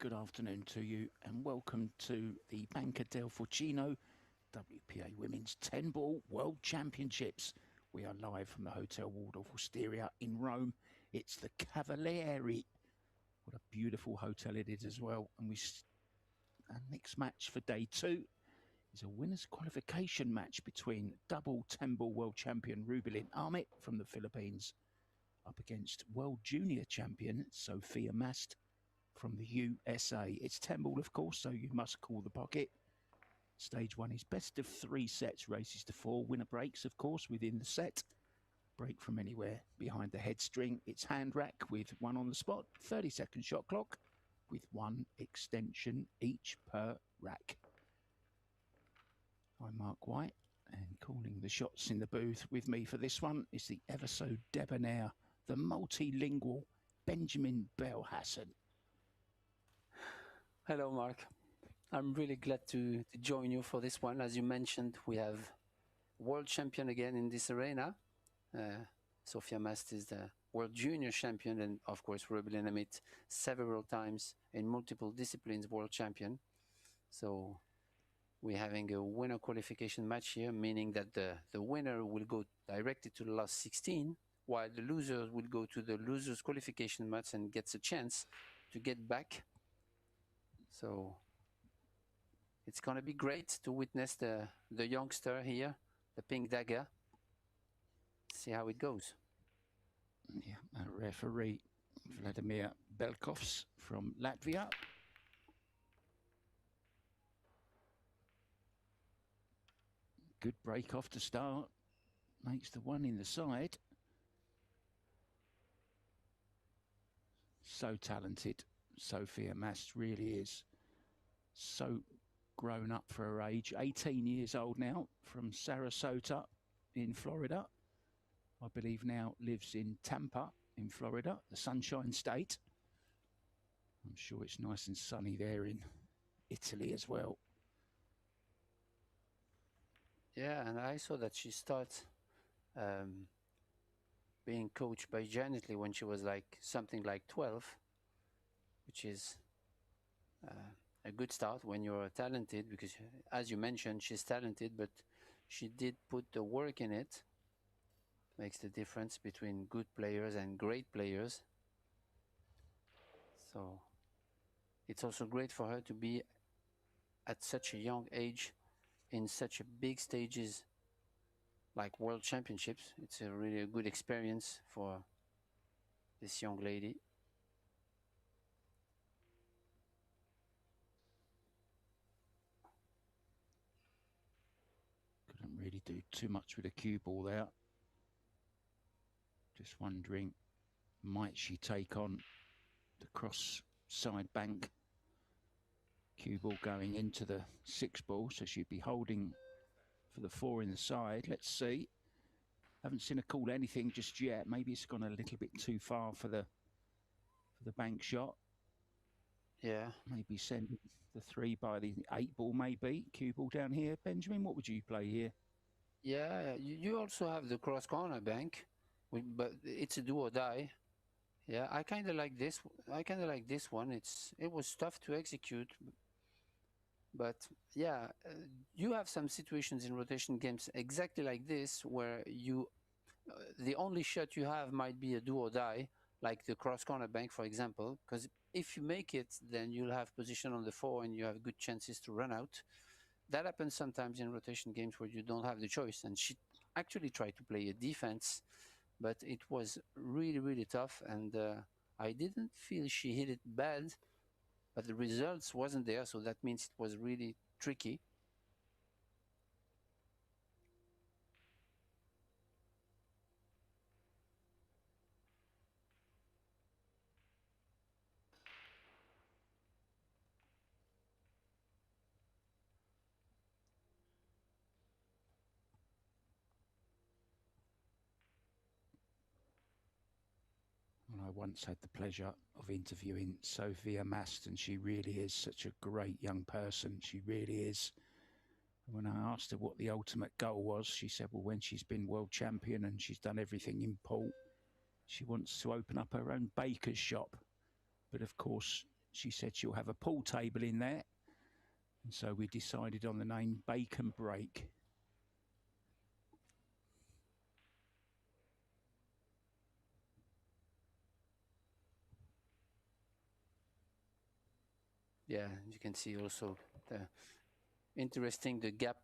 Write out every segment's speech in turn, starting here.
good afternoon to you and welcome to the Banca del Fucino WPA Women's 10-Ball World Championships. We are live from the Hotel Waldorf Osteria in Rome. It's the Cavalieri. What a beautiful hotel it is as well. And our next match for day 2 is a winner's qualification match between double 10-Ball World Champion Rubilen Amit from the Philippines up against World Junior Champion Sofia Mast from the USA. It's 10-ball, of course, so you must call the pocket. Stage 1 is best of 3 sets, races to 4. Winner breaks, of course, within the set. Break from anywhere behind the head string. It's hand rack with 1 on the spot, 30-second shot clock with 1 extension each per rack. I'm Mark White, and calling the shots in the booth with me for this one is the ever so debonair, the multilingual Benjamin Belhassan. Hello, Mark. I'm really glad to join you for this one. As you mentioned, we have world champion again in this arena. Sofia Mast is the world junior champion, and of course Rubilen Amit several times in multiple disciplines world champion. So we're having a winner qualification match here, meaning that the winner will go directly to the last 16, while the loser will go to the loser's qualification match and gets a chance to get back. So it's going to be great to witness the youngster here, the pink dagger. See how it goes. Yeah, a referee, Vladimir Belkovs from Latvia. Good break off to start. Makes the 1 in the side. So talented. Sofia Mast really is. So grown up for her age. 18 years old now, from Sarasota in Florida. I believe now lives in Tampa in Florida, the Sunshine State. I'm sure it's nice and sunny there in Italy as well. Yeah, and I saw that she started being coached by Janet Lee when she was something like 12, which is a good start when you're talented, because as you mentioned, she's talented, but she did put the work in it. Makes the difference between good players and great players. So it's also great for her to be at such a young age in such a big stages like World Championships. It's a really good experience for this young lady. Couldn't really do too much with a cue ball there. Just wondering, might she take on the cross side bank? Cue ball going into the 6 ball, so she'd be holding for the 4 in the side. Let's see. Haven't seen her call anything just yet. Maybe it's gone a little bit too far for the bank shot. Yeah. Maybe send the 3 by the 8 ball, maybe. Cue ball down here. Benjamin, what would you play here? Yeah, you also have the cross corner bank, but it's a do or die. Yeah, I kind of like this. I kind of like this one. It was tough to execute, but yeah, you have some situations in rotation games exactly like this where the only shot you have might be a do or die, like the cross corner bank, for example. Because if you make it, then you'll have position on the 4 and you have good chances to run out. That happens sometimes in rotation games where you don't have the choice. And she actually tried to play a defense, but it was really, really tough. And I didn't feel she hit it bad, but the results wasn't there. So that means it was really tricky. I once had the pleasure of interviewing Sofia Mast, and she really is such a great young person. She really is. And when I asked her what the ultimate goal was, she said, well, when she's been world champion and she's done everything in port, she wants to open up her own baker's shop. But of course, she said she'll have a pool table in there. And so we decided on the name Bacon Break. Yeah, you can see also the the gap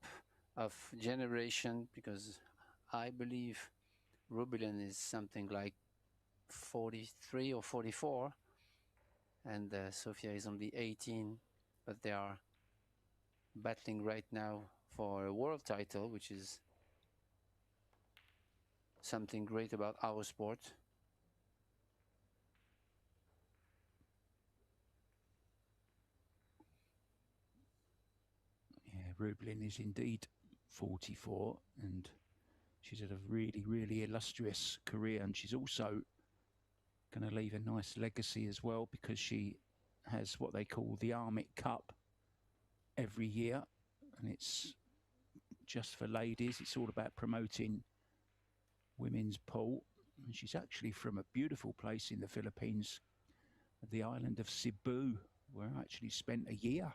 of generation, because I believe Rubilen is something like 43 or 44, and Sofia is only 18, but they are battling right now for a world title, which is something great about our sport. Yeah, Rubilen is indeed 44, and she's had a really, really illustrious career, and she's also going to leave a nice legacy as well, because she has what they call the Amit Cup every year, and it's just for ladies. It's all about promoting women's pool, and she's actually from a beautiful place in the Philippines, the island of Cebu, where I actually spent a year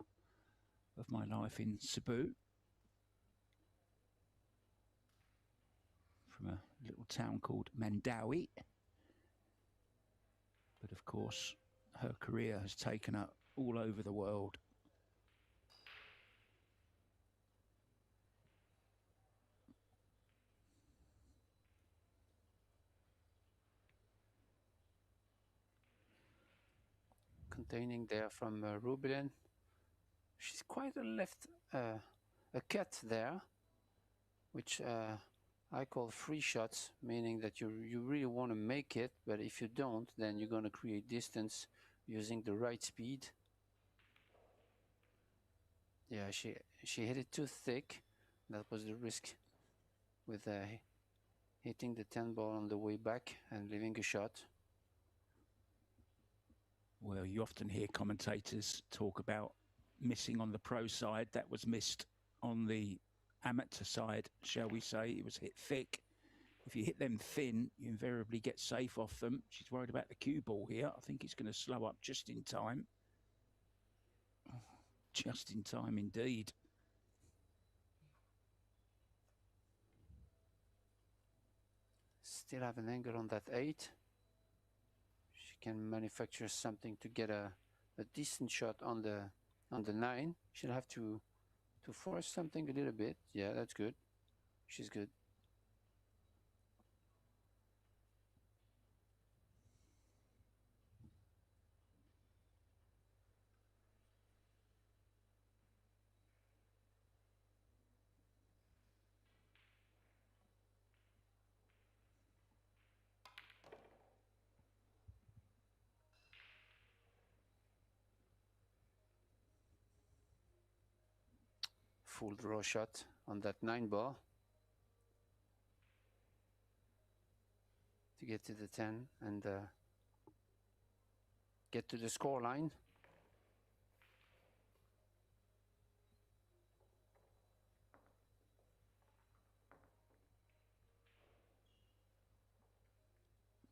of my life in Cebu, from a little town called Mandawi. But of course, her career has taken her all over the world. Containing there from Rubilen. She's quite a cat there, which I call free shots, meaning that you really want to make it, but if you don't, then you're going to create distance using the right speed. Yeah, she hit it too thick. That was the risk with hitting the 10 ball on the way back and leaving a shot. Well, you often hear commentators talk about missing on the pro side. That was missed on the amateur side, shall we say. It was hit thick. If you hit them thin, you invariably get safe off them. She's worried about the cue ball here. I think it's going to slow up just in time. Just in time indeed. Still have an angle on that 8. She can manufacture something to get a decent shot on the 9. She'll have to force something a little bit. Yeah, that's good. She's good. Full draw shot on that 9 ball to get to the 10 and get to the score line.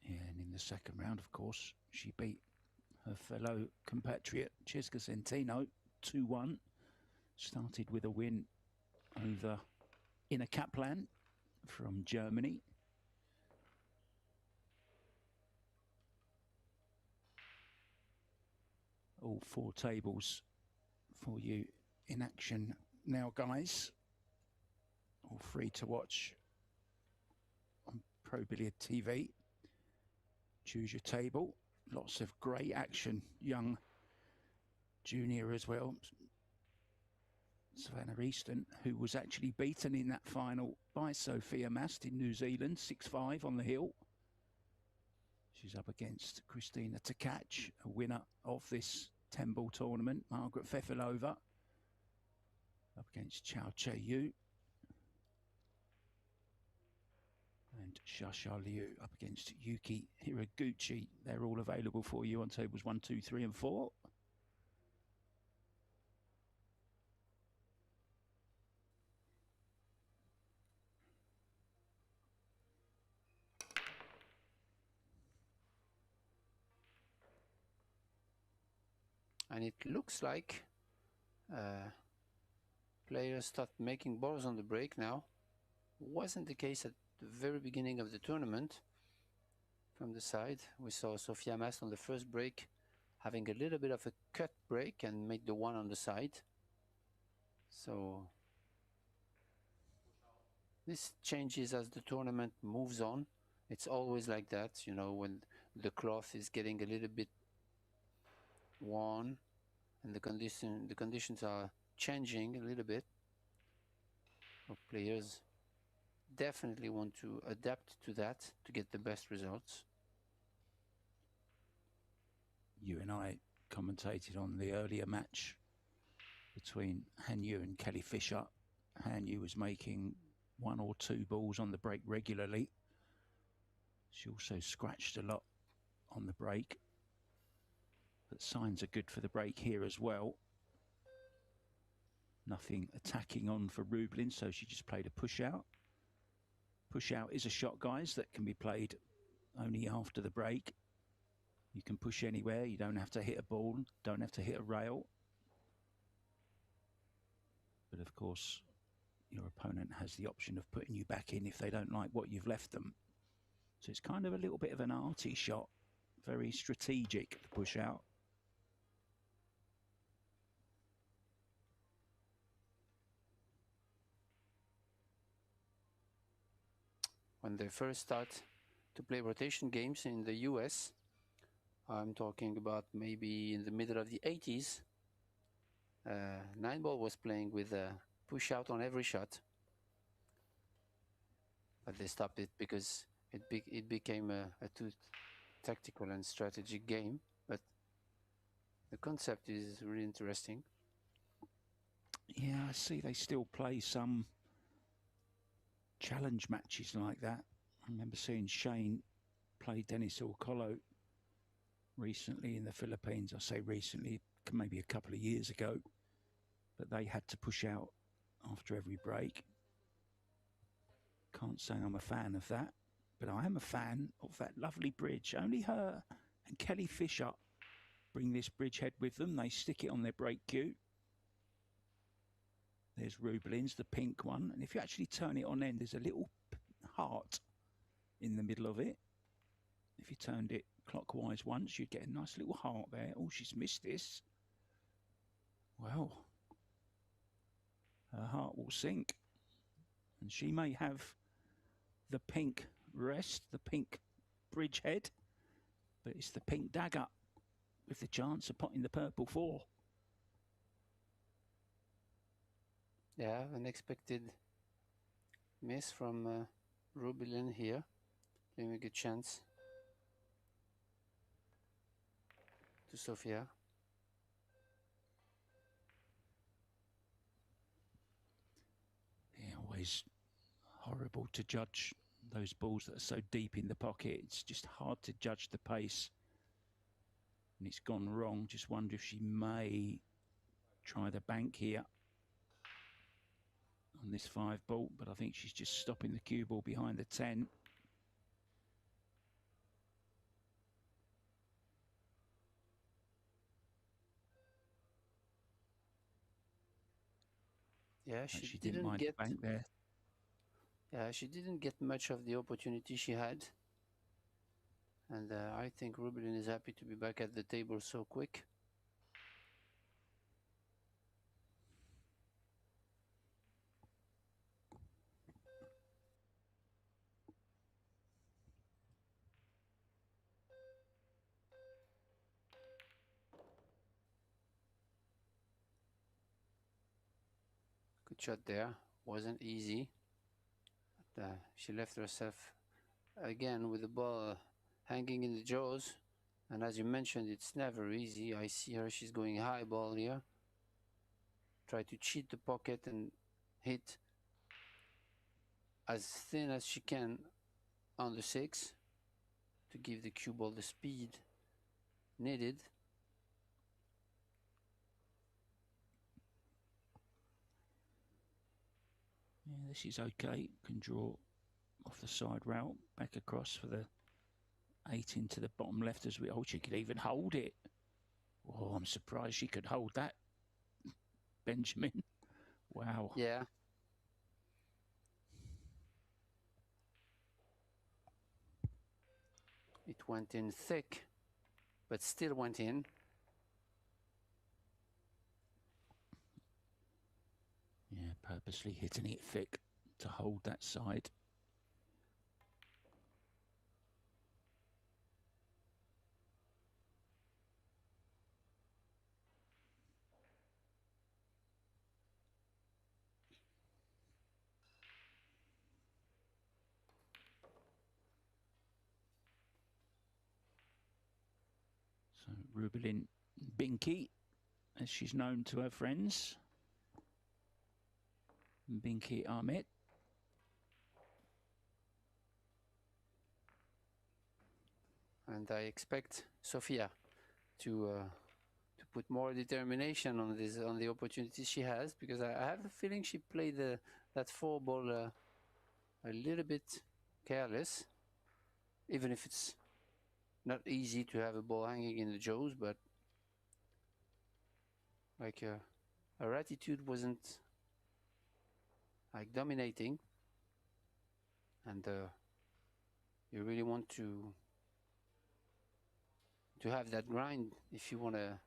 Yeah, and in the second round, of course, she beat her fellow compatriot Cesca Centeno 2-1. Started with a win over Ina Kaplan from Germany. All 4 tables for you in action now, guys. All free to watch on Pro Billiard TV. Choose your table. Lots of great action. Young junior as well. Savannah Easton, who was actually beaten in that final by Sofia Mast in New Zealand, 6-5 on the hill. She's up against Christina Tkach, a winner of this 10-ball tournament, Margaret Fefilova. Up against Chao Che-Yu. And Shasha Liu up against Yuki Hiraguchi. They're all available for you on tables 1, 2, 3 and 4. and it looks like players start making balls on the break now. Wasn't the case at the very beginning of the tournament. From the side, we saw Sofia Mast on the first break having a little bit of a cut break and made the one on the side. So this changes as the tournament moves on. It's always like that, you know, when the cloth is getting a little bit worn and the conditions are changing a little bit. So players definitely want to adapt to that to get the best results. You and I commentated on the earlier match between Han Yu and Kelly Fisher. Han Yu was making 1 or 2 balls on the break regularly. She also scratched a lot on the break. But signs are good for the break here as well. Nothing attacking on for Rubilen, so she just played a push out. Push out is a shot, guys, that can be played only after the break. You can push anywhere. You don't have to hit a ball, don't have to hit a rail. But of course, your opponent has the option of putting you back in if they don't like what you've left them. So it's kind of a little bit of an arty shot. Very strategic, the push out. When they first start to play rotation games in the US, I'm talking about maybe in the middle of the 80s, 9-ball was playing with a push out on every shot. But they stopped it because it became a too tactical and strategic game. But the concept is really interesting. Yeah, I see they still play some challenge matches like that. I remember seeing Shane play Dennis Orcolo recently in the Philippines. I say recently, maybe a couple of years ago, but they had to push out after every break. Can't say I'm a fan of that, but I am a fan of that lovely bridge. Only her and Kelly Fisher bring this bridgehead with them. They stick it on their break cue. There's Rubilen's, the pink one. And if you actually turn it on end, there's a little heart in the middle of it. If you turned it clockwise once, you'd get a nice little heart there. Oh, she's missed this. Well, her heart will sink. And she may have the pink rest, the pink bridgehead, but it's the pink dagger with the chance of potting the purple 4. Yeah, unexpected miss from Rubilen here, giving a good chance to Sofia. Yeah, always horrible to judge those balls that are so deep in the pocket. It's just hard to judge the pace. And it's gone wrong. Just wonder if she may try the bank here on this 5 ball, but I think she's just stopping the cue ball behind the 10. Yeah, she didn't mind the bank there. Yeah, she didn't get much of the opportunity she had. And I think Rubilen is happy to be back at the table so quick. Good shot there. Wasn't easy. But, she left herself again with the ball hanging in the jaws. And as you mentioned, it's never easy. I see her, she's going high ball here. Try to cheat the pocket and hit as thin as she can on the 6 to give the cue ball the speed needed. Yeah, this is okay. Can draw off the side route, back across for the 8 into the bottom left as we hold. She could even hold it. Oh, I'm surprised she could hold that, Benjamin. Wow. Yeah. It went in thick, but still went in. Yeah, purposely hitting it thick to hold that side. So Rubilen Binky, as she's known to her friends. Binky Amit. And I expect Sofia to put more determination on this, on the opportunities she has, because I have the feeling she played that 4-ball a little bit careless, even if it's not easy to have a ball hanging in the jaws, but like her attitude wasn't like dominating, and you really want to have that grind if you want to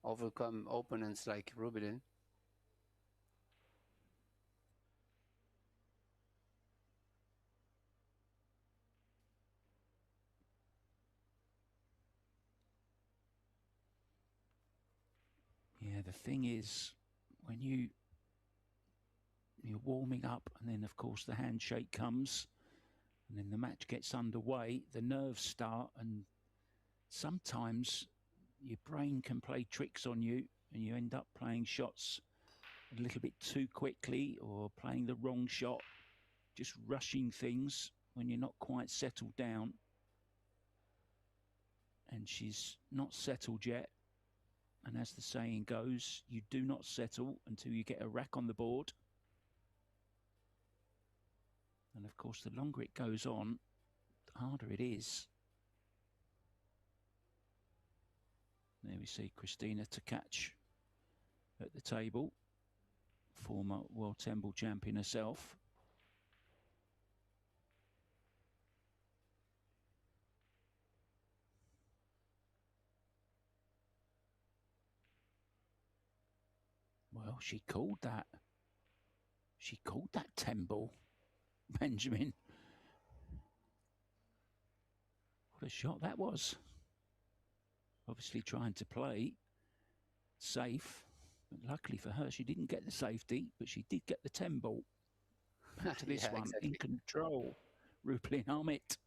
overcome opponents like Rubilen. Yeah, the thing is, when you're warming up, and then of course the handshake comes, and then the match gets underway, the nerves start, and sometimes your brain can play tricks on you, and you end up playing shots a little bit too quickly, or playing the wrong shot, just rushing things when you're not quite settled down. And she's not settled yet. And as the saying goes, you do not settle until you get a rack on the board. And of course, the longer it goes on, the harder it is. There we see Christina to catch at the table, former World 10-ball champion herself. Well, she called that. She called that 10-ball, Benjamin. What a shot that was. Obviously trying to play safe. But luckily for her, she didn't get the safety, but she did get the 10-ball. Back to this Yeah, one, exactly. in control. Rubilen Amit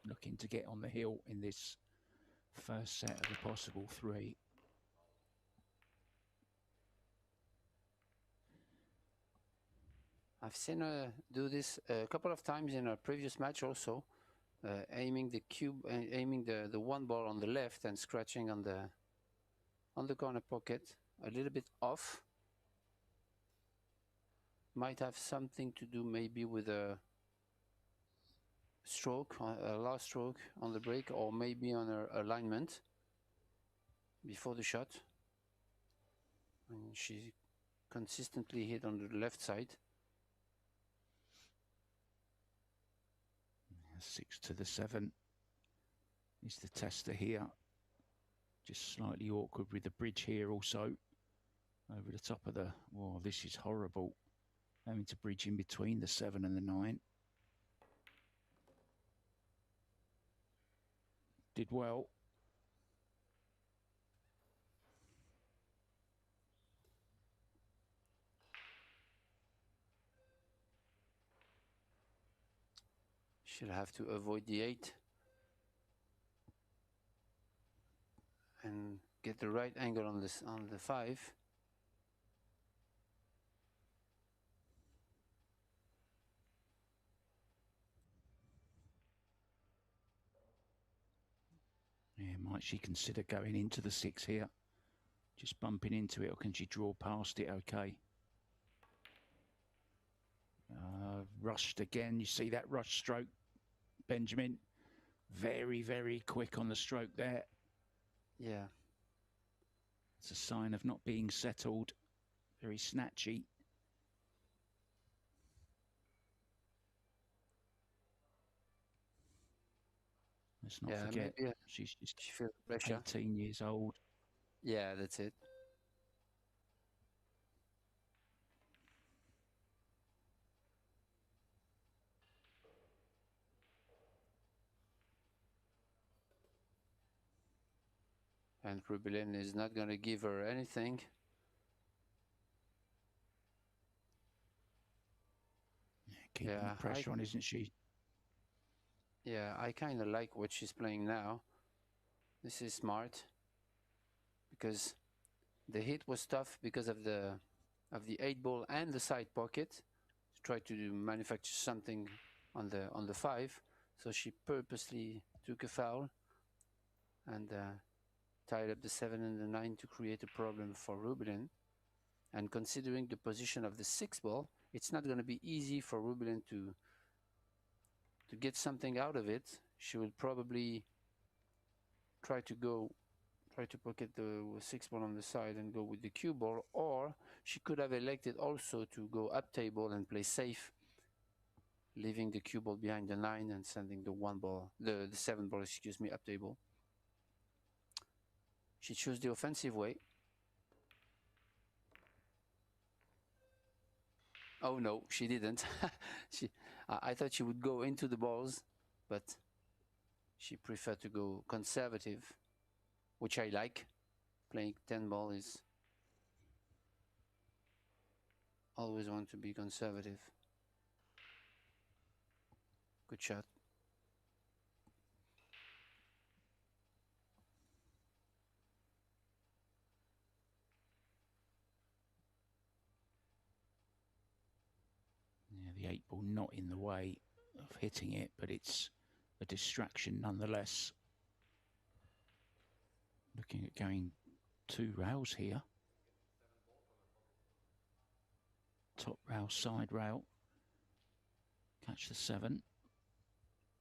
looking to get on the hill in this first set of the possible 3. I've seen her do this a couple of times in a previous match also, aiming the cube, aiming the 1 ball on the left and scratching on the corner pocket, a little bit off. Might have something to do maybe with a stroke, a last stroke on the break, or maybe on her alignment before the shot. And she consistently hit on the left side. 6 to the 7 is the tester here. Just slightly awkward with the bridge here also. Over the top of the... Whoa, this is horrible. Having to bridge in between the 7 and the 9. Did well. She'll have to avoid the 8 and get the right angle on this, on the 5. Yeah, might she consider going into the 6 here? Just bumping into it, or can she draw past it okay? Rushed again. You see that rush stroke, Benjamin? Very, very quick on the stroke there. Yeah. It's a sign of not being settled. Very snatchy. Let's not forget, maybe she's just she feels pressure. 18 years old. Yeah, that's it. And Rubilen is not going to give her anything. Keeping the pressure on, isn't she? Yeah, I kind of like what she's playing now. This is smart, because the hit was tough because of the 8-ball and the side pocket. To try to manufacture something on the 5, so she purposely took a foul and tied up the 7 and the 9 to create a problem for Rubilen. And considering the position of the 6-ball, it's not going to be easy for Rubilen to get something out of it. She will probably try to pocket the 6-ball on the side and go with the cue ball, or she could have elected also to go up table and play safe, leaving the cue ball behind the 9 and sending the 1-ball, the 7-ball, excuse me, up table. She chose the offensive way. Oh no, she didn't. I thought she would go into the balls, but she preferred to go conservative, which I like. Playing 10-ball is always want to be conservative. Good shot. Yeah, the 8-ball not in the way of hitting it, but it's a distraction nonetheless. Looking at going 2 rails here. Top rail, side rail. Catch the 7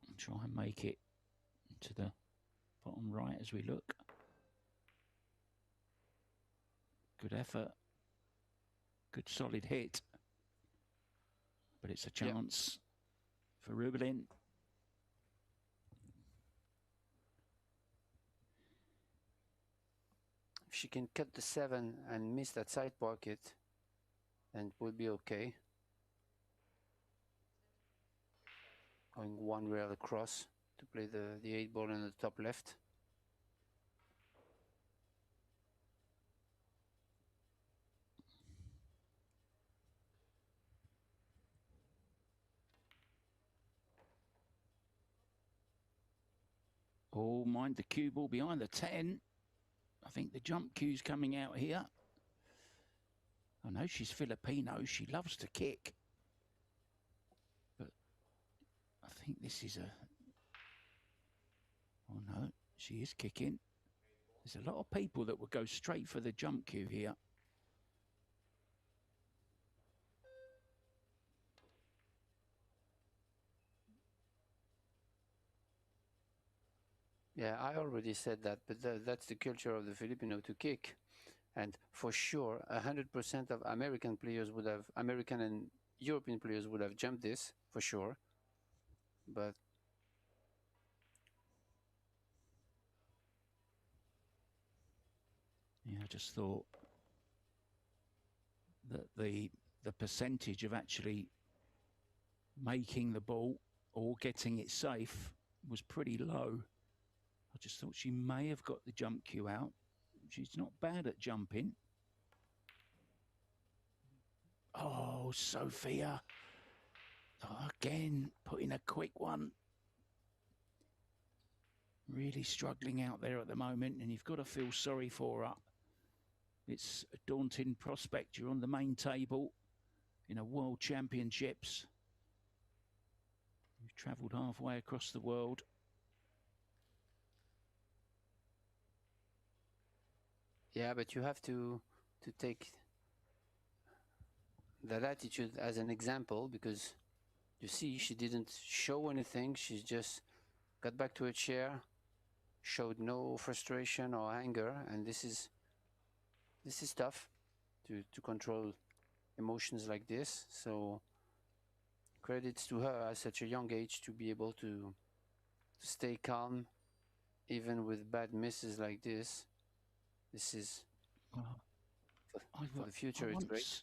and try and make it to the bottom right as we look. Good effort. Good solid hit. But it's a chance for Rubilen. If she can cut the 7 and miss that side pocket, then it will be okay. Going 1 rail across to play the 8-ball in the top left. Oh, mind the cue ball behind the 10. I think the jump cue's coming out here. I know she's Filipino. She loves to kick. But I think this is a... Oh, no, she is kicking. There's a lot of people that would go straight for the jump cue here. Yeah, I already said that, but that's the culture of the Filipino to kick. And for sure, 100% of American players would have, American and European players would have jumped this, for sure. But yeah, I just thought that the percentage of actually making the ball or getting it safe was pretty low. I just thought she may have got the jump cue out. She's not bad at jumping. Oh, Sofia. Oh, again, putting a quick one. Really struggling out there at the moment, and you've got to feel sorry for her. It's a daunting prospect. You're on the main table in a World Championships. You've travelled halfway across the world. yeah, but you have to take that attitude as an example, because you see she didn't show anything. She's just got back to her chair, showed no frustration or anger, and this is tough to control emotions like this. So credits to her at such a young age to be able to stay calm even with bad misses like this. This is for the future. It's great.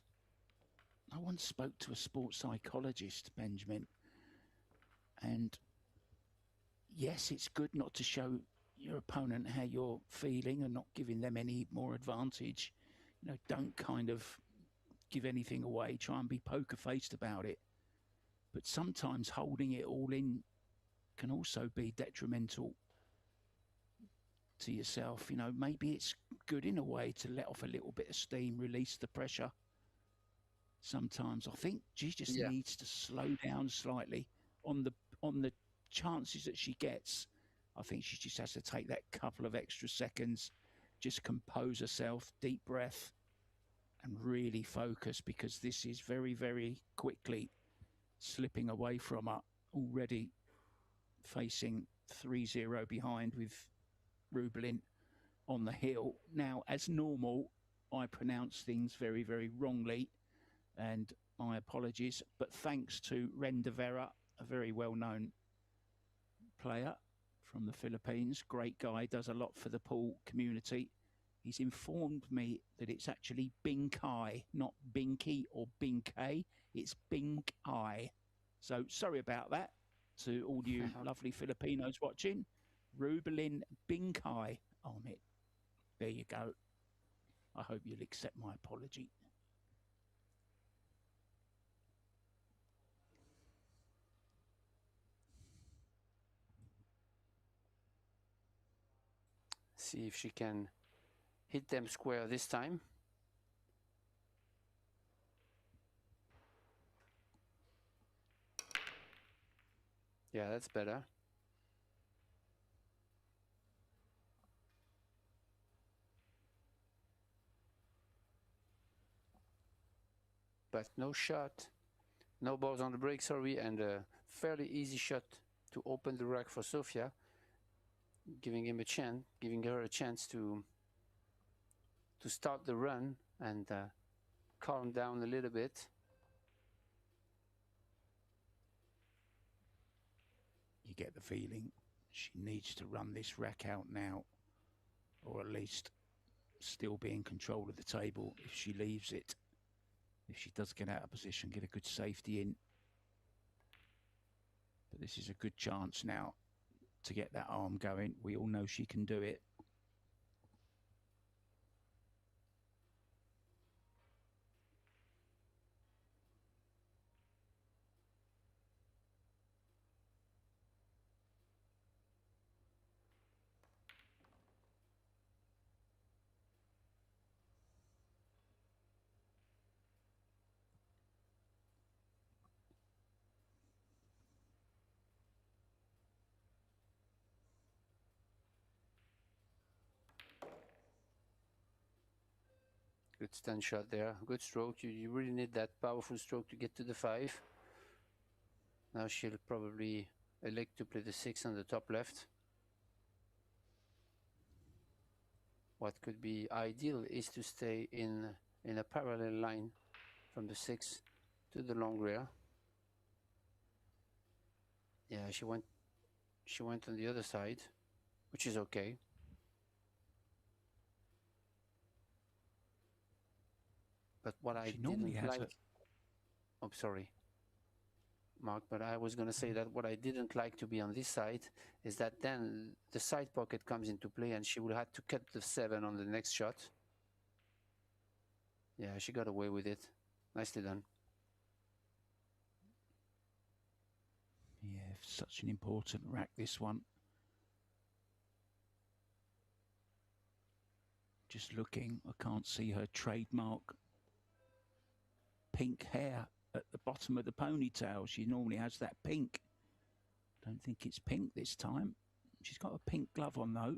I once spoke to a sports psychologist, Benjamin, and yes, it's good not to show your opponent how you're feeling and not giving them any more advantage. You know, don't kind of give anything away. Try and be poker faced about it. But sometimes holding it all in can also be detrimental to yourself. You know, maybe it's good in a way to let off a little bit of steam, release the pressure. Sometimes I think she just needs to slow down slightly on the chances that she gets. I think she just has to take that couple of extra seconds, just compose herself, deep breath, and really focus, because this is very, very quickly slipping away from her. Already facing 3-0 behind with Rubilen on the hill. Now, as normal, I pronounce things very, very wrongly, and my apologies, but thanks to Rendevera, a very well-known player from the Philippines, great guy, does a lot for the pool community. He's informed me that it's actually Binkai, not Binky or Binkay. It's Binkai. So sorry about that to all you lovely Filipinos watching. Rubilen Binkai Amit. There you go. I hope you'll accept my apology. See if she can hit them square this time. Yeah, that's better. But no shot, no balls on the break, sorry, and a fairly easy shot to open the rack for Sofia, giving her a chance to start the run and calm down a little bit. You get the feeling she needs to run this rack out now, or at least still be in control of the table if she leaves it. If she does get out of position, get a good safety in. But this is a good chance now to get that arm going. We all know she can do it. Good stand shot there. Good stroke. You really need that powerful stroke to get to the 5. Now she'll probably elect to play the 6 on the top left. What could be ideal is to stay in a parallel line from the 6 to the long rear. Yeah, she went on the other side, which is okay. But what I didn't like... Oh, sorry, Mark, but I was going to say that what I didn't like to be on this side is that then the side pocket comes into play and she will have to cut the 7 on the next shot. Yeah, she got away with it. Nicely done. Yeah, such an important rack, this one. Just looking, I can't see her trademark pink hair at the bottom of the ponytail. She normally has that pink. Don't think it's pink this time. She's got a pink glove on though.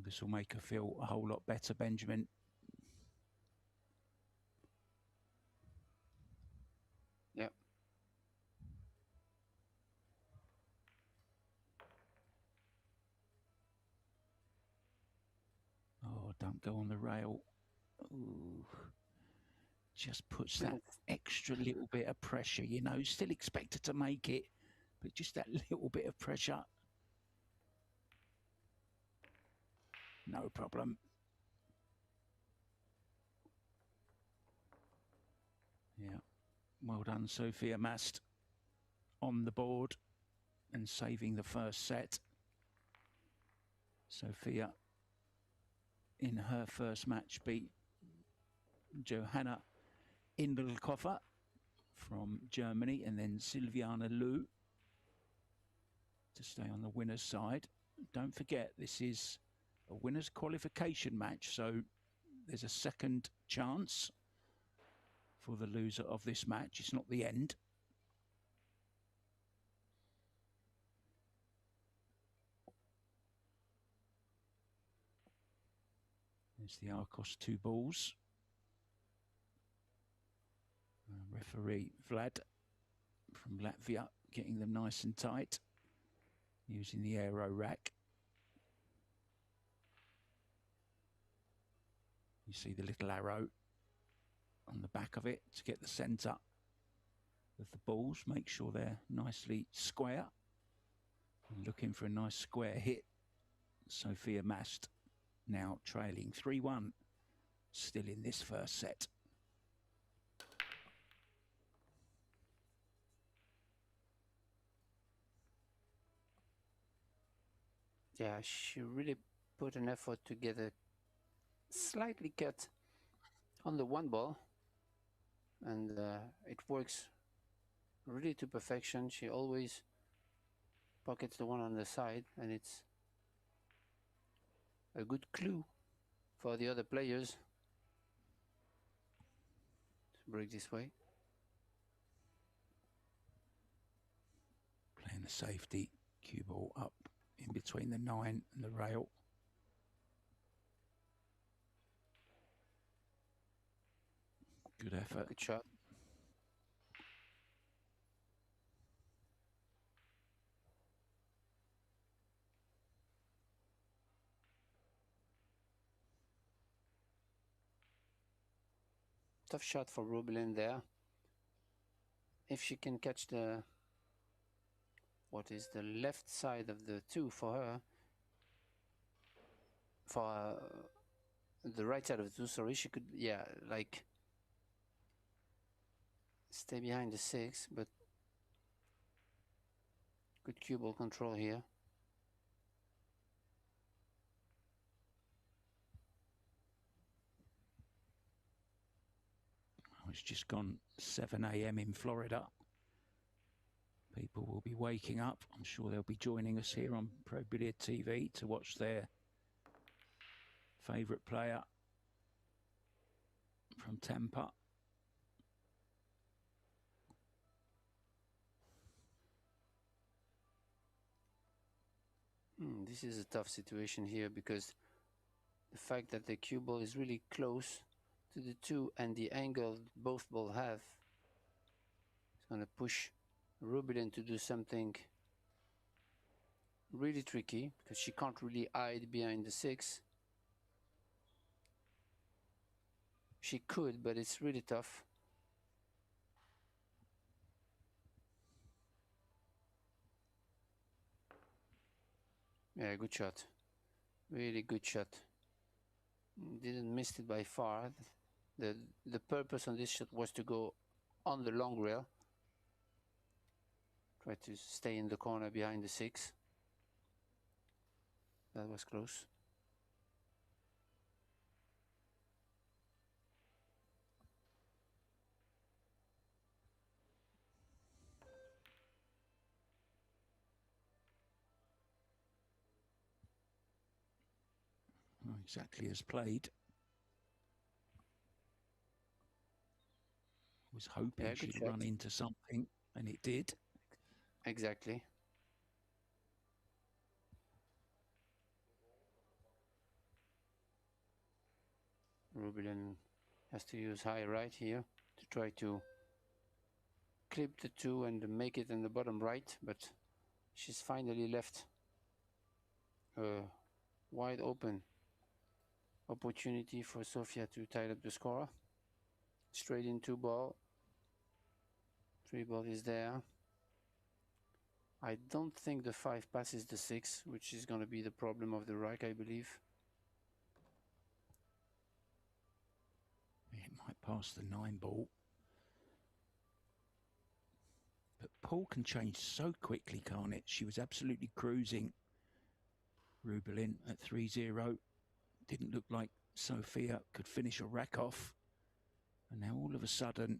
Well, this will make her feel a whole lot better, Benjamin. Yep. Oh, don't go on the rail. Ooh. Just puts that extra little bit of pressure, you know. Still expect her to make it, but just that little bit of pressure. No problem. Yeah. Well done, Sofia Mast, on the board and saving the first set. Sofia, in her first match, beat Johanna Indelkoffer from Germany, and then Silviana Liu to stay on the winner's side. Don't forget, this is a winner's qualification match, so there's a second chance for the loser of this match. It's not the end. There's the Arcos 2 balls. Referee Vlad from Latvia getting them nice and tight using the aero rack. You see the little arrow on the back of it to get the centre of the balls. Make sure they're nicely square. Looking for a nice square hit. Sofia Mast now trailing 3-1, still in this first set. Yeah, she really put an effort to get a slightly cut on the one ball, and it works really to perfection. She always pockets the one on the side, and it's a good clue for the other players to break this way. Playing the safety cue ball up in between the 9 and the rail. Good effort. Good shot. Tough shot for Rubilen there. If she can catch the, what is the left side of the 2 for her, for the right side of the 2, sorry, she could, yeah, like stay behind the 6, but good cue ball control here. It's just gone 7 a.m. in Florida. People will be waking up. I'm sure they'll be joining us here on Pro Billiard TV to watch their favourite player from Tampa. This is a tough situation here because the fact that the cue ball is really close to the 2 and the angle both balls have, it's going to push Rubilen to do something really tricky because she can't really hide behind the 6. She could, but it's really tough. Yeah, good shot. Really good shot. Didn't miss it by far. The purpose on this shot was to go on the long rail. Try to stay in the corner behind the 6. That was close. Exactly as played. Was hoping she'd run into something, and it did. Exactly. Rubilen has to use high right here to try to clip the 2 and make it in the bottom right, but she's finally left a wide open opportunity for Sofia to tie up the score. Straight in 2 ball. 3 ball is there. I don't think the 5 passes the 6, which is going to be the problem of the rack, I believe. It might pass the 9 ball. But Paul can change so quickly, can't it? She was absolutely cruising. Rubilen at 3-0. Didn't look like Sofia could finish a rack off. And now all of a sudden,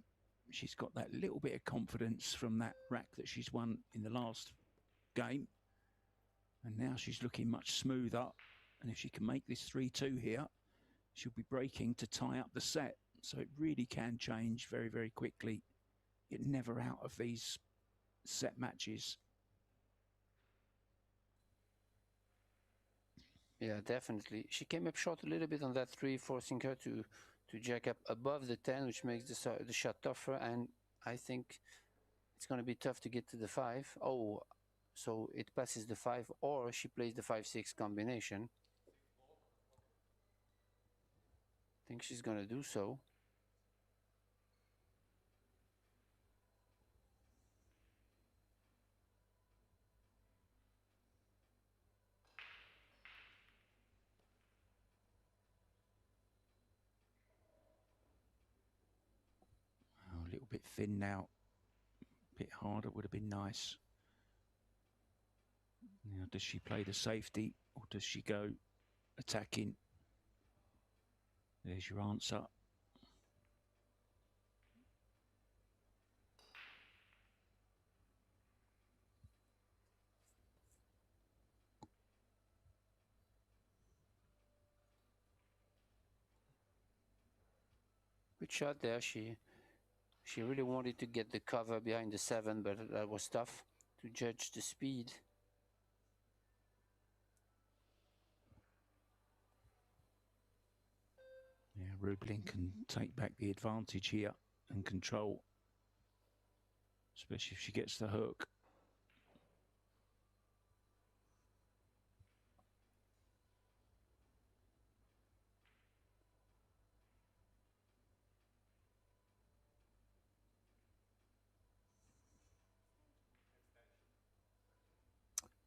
she's got that little bit of confidence from that rack that she's won in the last game. And now she's looking much smoother. And if she can make this 3-2 here, she'll be breaking to tie up the set. So it really can change very, very quickly. You're never out of these set matches. Yeah, definitely. She came up short a little bit on that 3, forcing her to jack up above the 10, which makes the shot tougher. And I think it's going to be tough to get to the 5. Oh, so it passes the 5, or she plays the 5-6 combination. I think she's going to do so. Oh, a little bit thin now. A bit harder would have been nice. Now, does she play the safety or does she go attacking? There's your answer. Good shot there. She really wanted to get the cover behind the 7, but that was tough to judge the speed. Yeah, Rubilen can take back the advantage here and control, especially if she gets the hook.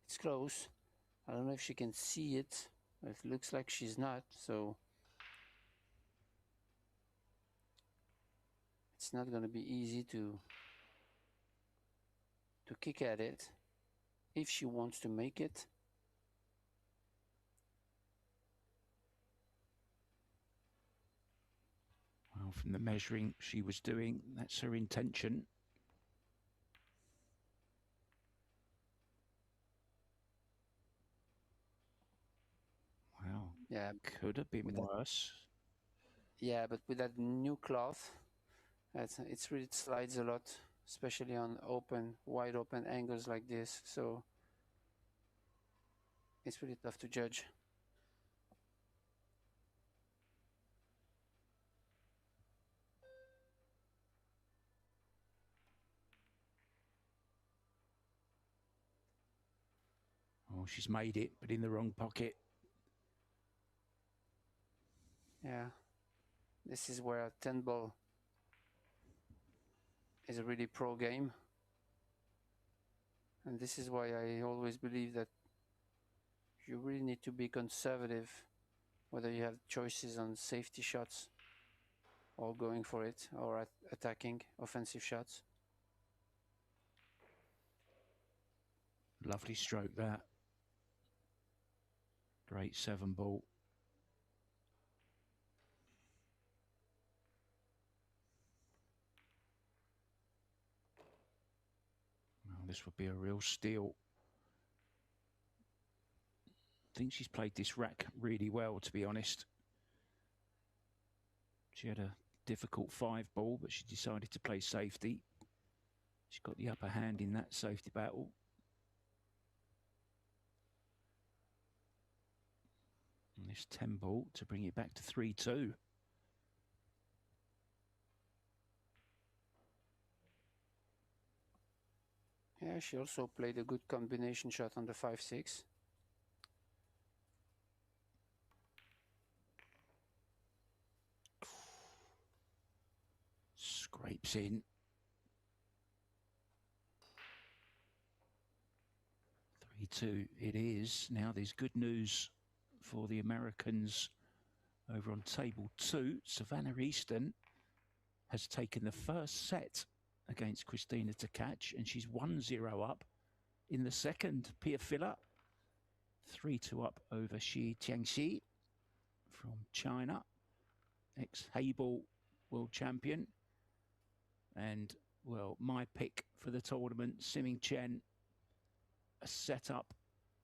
It's close. I don't know if she can see it. It looks like she's not, so it's not going to be easy to kick at it if she wants to make it. Well, from the measuring she was doing, that's her intention. Wow. Yeah, could have been worse. Yeah, but with that new cloth, it's really, it slides a lot, especially on wide open angles like this. So it's really tough to judge. Oh, she's made it, but in the wrong pocket. Yeah, this is where 10 ball is a really pro game. And this is why I always believe that you really need to be conservative, whether you have choices on safety shots or going for it or attacking offensive shots. Lovely stroke that. Great 7 ball. Well, this would be a real steal. I think she's played this rack really well, to be honest. She had a difficult 5 ball, but she decided to play safety. She got the upper hand in that safety battle. And this 10 ball to bring it back to 3-2. Yeah, she also played a good combination shot on the 5-6. Scrapes in. 3-2 it is. Now there's good news for the Americans over on table 2. Savannah Easton has taken the first set against Christina to catch, and she's 1-0 up in the second. Pia Filler 3-2 up over Shi Tiangxi from China, ex-Hable world champion. And, well, my pick for the tournament, Siming Chen, a set up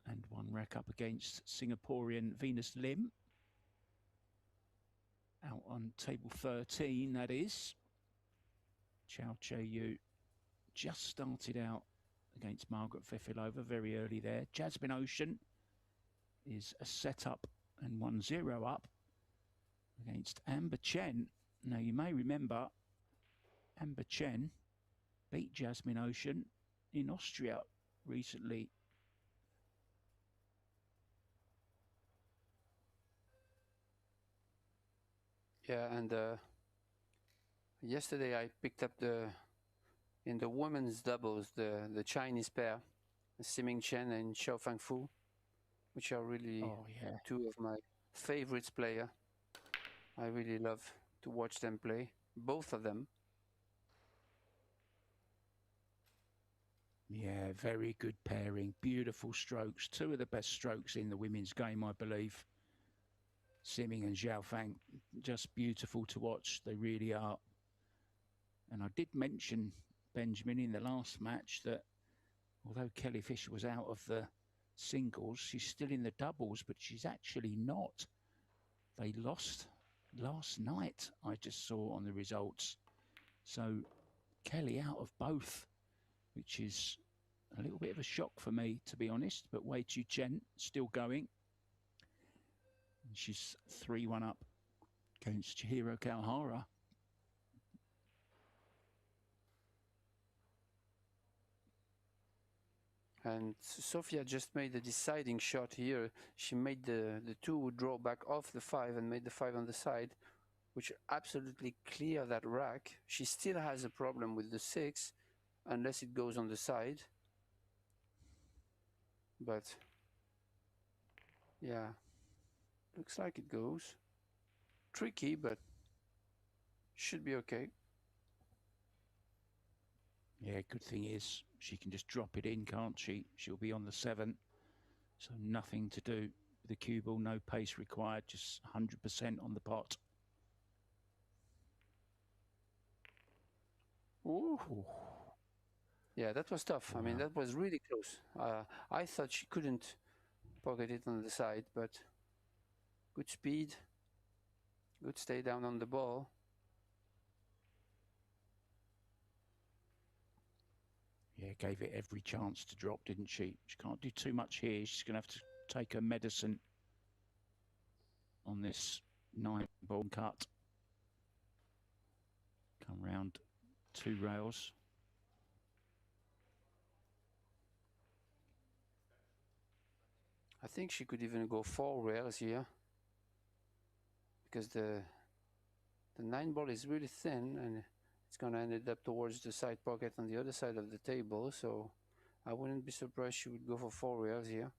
and one rack up against Singaporean Venus Lim. Out on table 13, that is. Chow Che-Yu just started out against Margaret Fefilova very early there. Jasmine Ocean is a set up and 1-0 up against Amber Chen. Now, you may remember Amber Chen beat Jasmine Ocean in Austria recently. Yeah, and yesterday I picked up in the women's doubles the Chinese pair, Siming Chen and Xiao Fangfu, which are really two of my favorites player. I really love to watch them play, both of them. Yeah, very good pairing, beautiful strokes, two of the best strokes in the women's game, I believe. Siming and Zhao Fang, just beautiful to watch, they really are. And I did mention, Benjamin, in the last match that although Kelly Fisher was out of the singles, she's still in the doubles, but she's actually not. They lost last night, I just saw on the results. So Kelly out of both, which is a little bit of a shock for me, to be honest. But Wei Chu Chen still going. And she's 3-1 up against Chihiro Kawahara. And Sofia just made the deciding shot here. She made the 2 draw back off the 5 and made the 5 on the side, which absolutely clear that rack. She still has a problem with the 6, unless it goes on the side. But yeah, looks like it goes. Tricky, but should be okay. Yeah, good thing is she can just drop it in, can't she? She'll be on the 7. So nothing to do with the cue ball, no pace required, just 100% on the pot. Ooh. Yeah, that was tough. Wow. I mean, that was really close. I thought she couldn't pocket it on the side, but good speed, good stay down on the ball. Yeah, gave it every chance to drop, didn't she? She can't do too much here. She's going to have to take her medicine on this 9-ball cut. Come round 2 rails. I think she could even go 4 rails here, because the 9-ball is really thin and it's going to end up towards the side pocket on the other side of the table, so I wouldn't be surprised she would go for 4 rails here.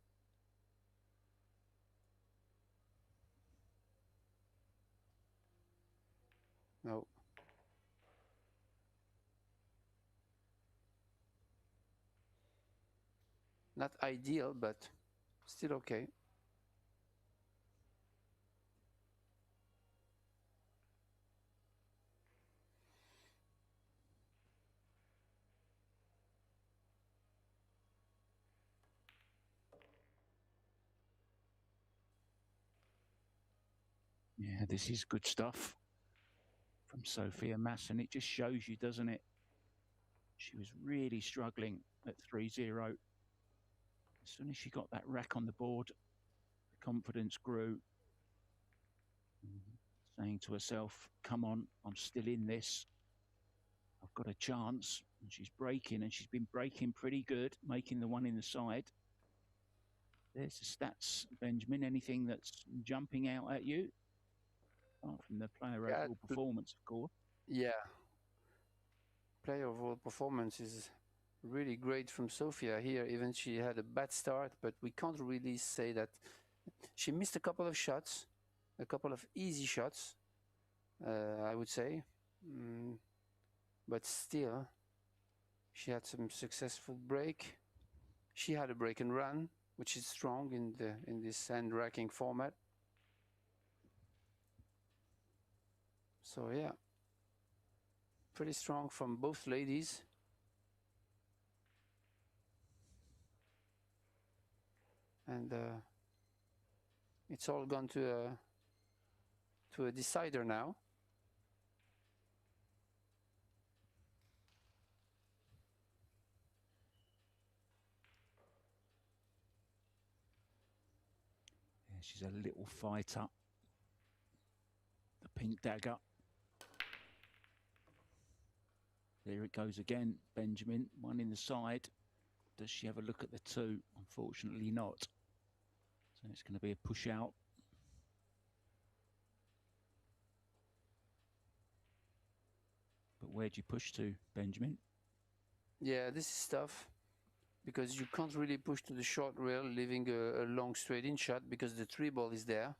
No. Not ideal, but still okay. Yeah, this is good stuff from Sofia Mast, and it just shows you, doesn't it? She was really struggling at 3-0. As soon as she got that rack on the board, the confidence grew. Saying to herself, come on, I'm still in this. I've got a chance. And she's breaking, and she's been breaking pretty good, making the one in the side. There's the stats, Benjamin. Anything that's jumping out at you? Apart from the player overall performance, of course. Yeah. Player overall performance is really great from Sofia here. Even she had a bad start, but we can't really say that. She missed a couple of shots, a couple of easy shots, I would say. But still, she had some successful break. She had a break and run, which is strong in this hand racking format. So yeah, pretty strong from both ladies. And it's all gone to a decider now. Yeah, she's a little fighter. The pink dagger. There it goes again, Benjamin. One in the side. Does she have a look at the two? Unfortunately not. So it's going to be a push out. But where do you push to, Benjamin? Yeah, this is tough because you can't really push to the short rail, leaving a long straight in shot because the 3 ball is there.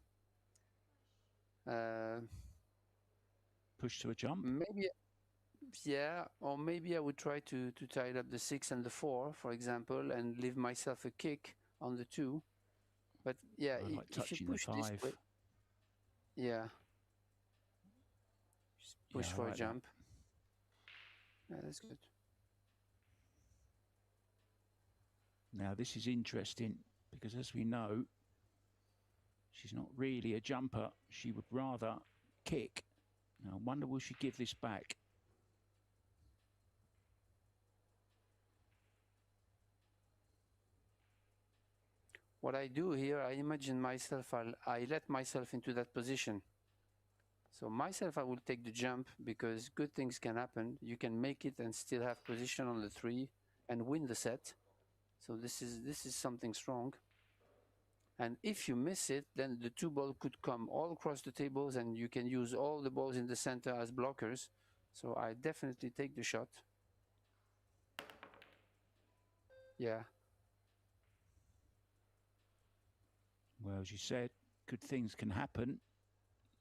Push to a jump? Maybe, yeah, or maybe I would try to tie up the 6 and the 4, for example, and leave myself a kick on the 2. But yeah, like if you touching push the 5. this way, yeah, just push for a jump. Yeah, that's good. Now this is interesting because, as we know, she's not really a jumper. She would rather kick. Now I wonder, will she give this back? What I do here, I imagine myself, I let myself into that position. So myself, I will take the jump because good things can happen. You can make it and still have position on the 3 and win the set. So this is something strong. And if you miss it, then the 2 ball could come all across the tables and you can use all the balls in the center as blockers. So I definitely take the shot. Yeah. Well, as you said, good things can happen.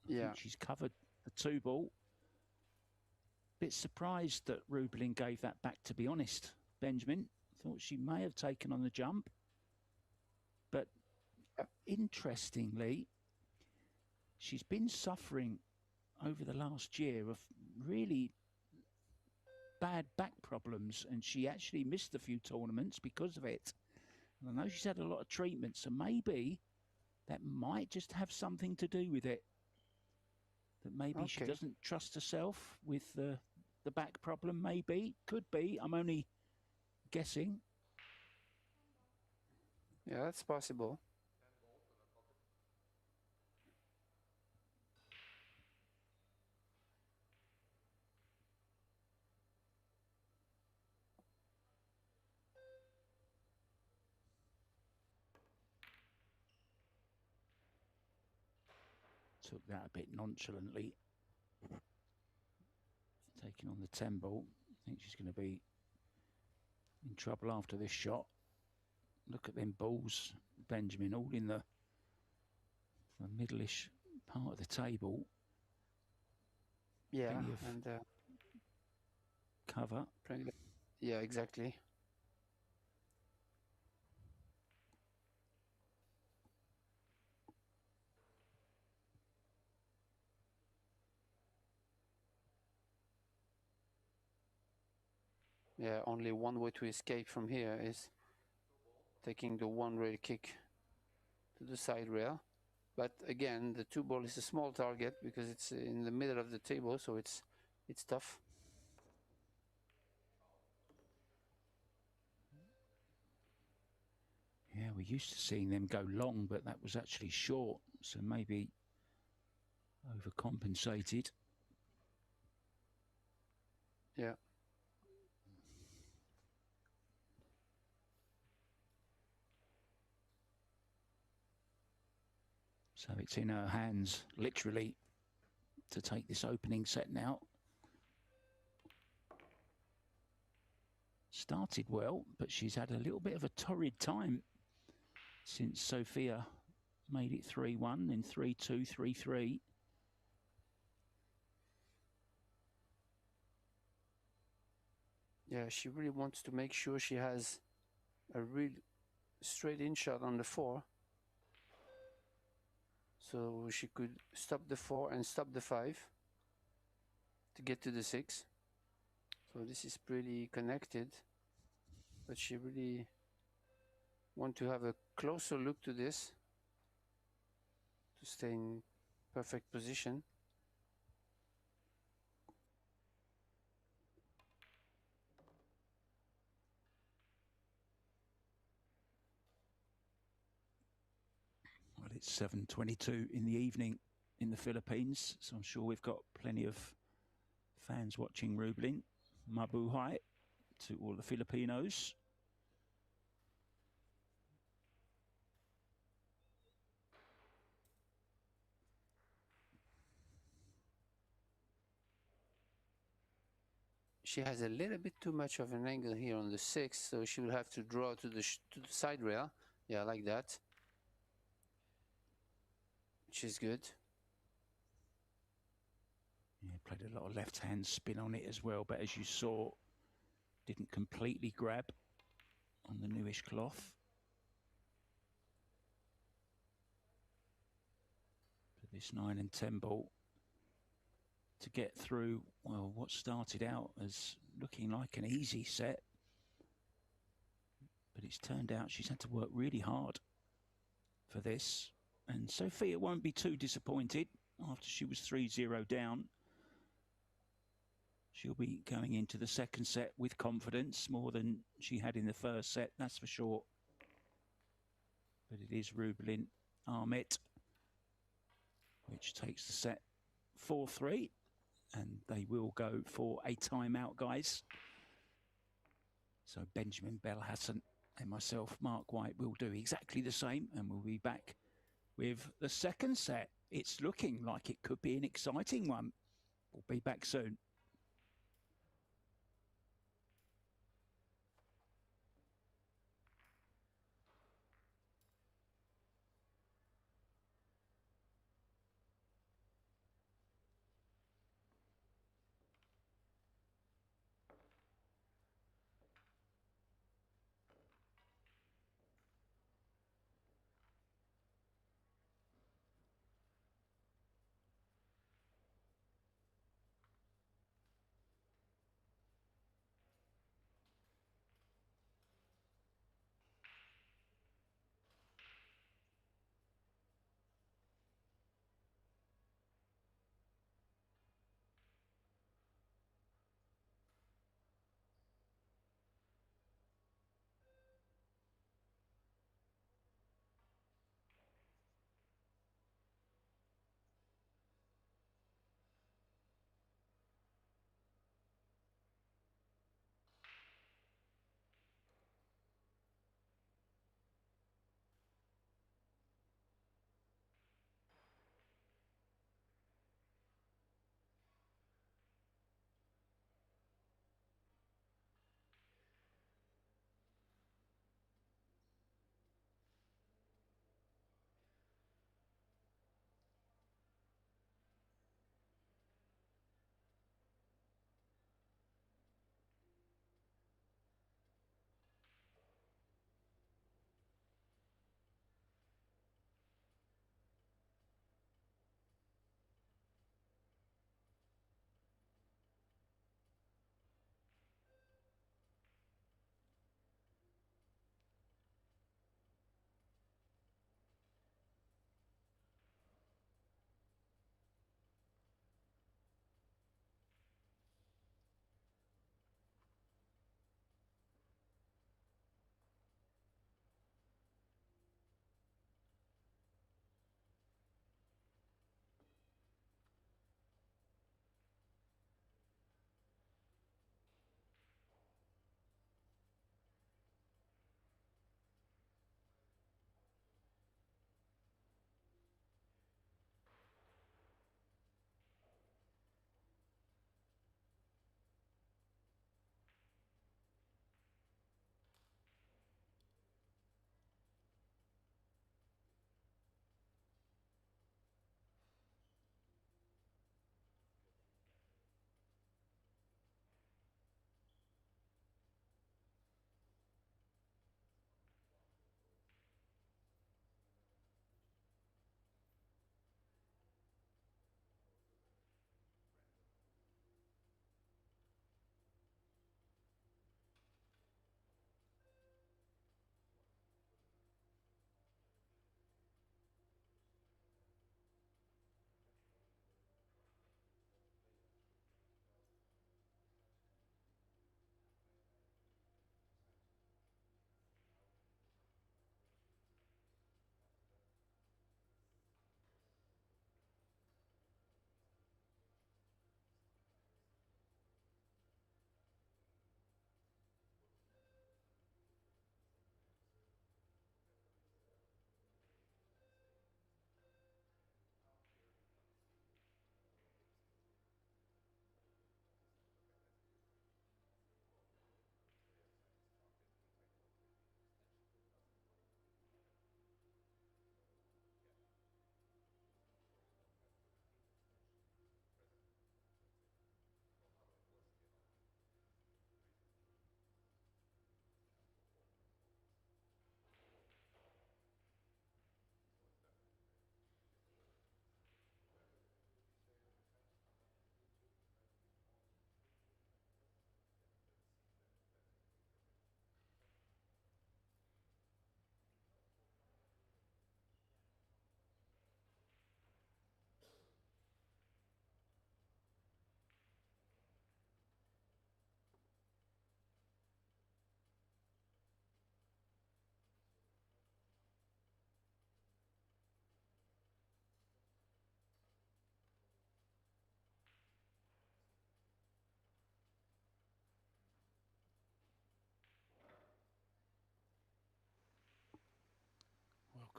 I think she's covered the 2 ball. Bit surprised that Rubilen gave that back, to be honest, Benjamin. Thought she may have taken on the jump. But interestingly, she's been suffering over the last year of really bad back problems, and she actually missed a few tournaments because of it. And I know she's had a lot of treatment, so maybe that might just have something to do with it. That maybe she doesn't trust herself with the back problem, maybe. Could be. I'm only guessing. Yeah, that's possible. Took that a bit nonchalantly. Taking on the 10 ball. I think she's going to be in trouble after this shot. Look at them balls, Benjamin, all in the middle-ish part of the table. Yeah, and cover. Yeah, exactly. Yeah, only one way to escape from here is taking the 1 rail kick to the side rail. But again, the 2 ball is a small target because it's in the middle of the table, so it's tough. Yeah, we're used to seeing them go long, but that was actually short, so maybe overcompensated. Yeah. So it's in her hands, literally, to take this opening set now. Started well, but she's had a little bit of a torrid time since Sofia made it 3-1, then 3-2, 3-3. Yeah, she really wants to make sure she has a real straight in shot on the 4. So she could stop the 4 and stop the 5 to get to the 6. So this is pretty connected, but she really want to have a closer look to this to stay in perfect position. Well, it's 7:22 in the evening in the Philippines, so I'm sure we've got plenty of fans watching Rubilen. Mabuhay to all the Filipinos. She has a little bit too much of an angle here on the 6, so she will have to draw to the side rail. Yeah, like that. Which is good. Yeah, played a lot of left-hand spin on it as well, but as you saw, didn't completely grab on the newish cloth. But this 9 and 10 ball to get through, well, what started out as looking like an easy set, but it's turned out she's had to work really hard for this. And Sofia won't be too disappointed after she was 3-0 down. She'll be going into the second set with confidence, more than she had in the first set, that's for sure. But it is Rubilen Amit, which takes the set 4-3, and they will go for a timeout, guys. So Benjamin Belhassan and myself, Mark White, will do exactly the same, and we'll be back with the second set. It's looking like it could be an exciting one. We'll be back soon.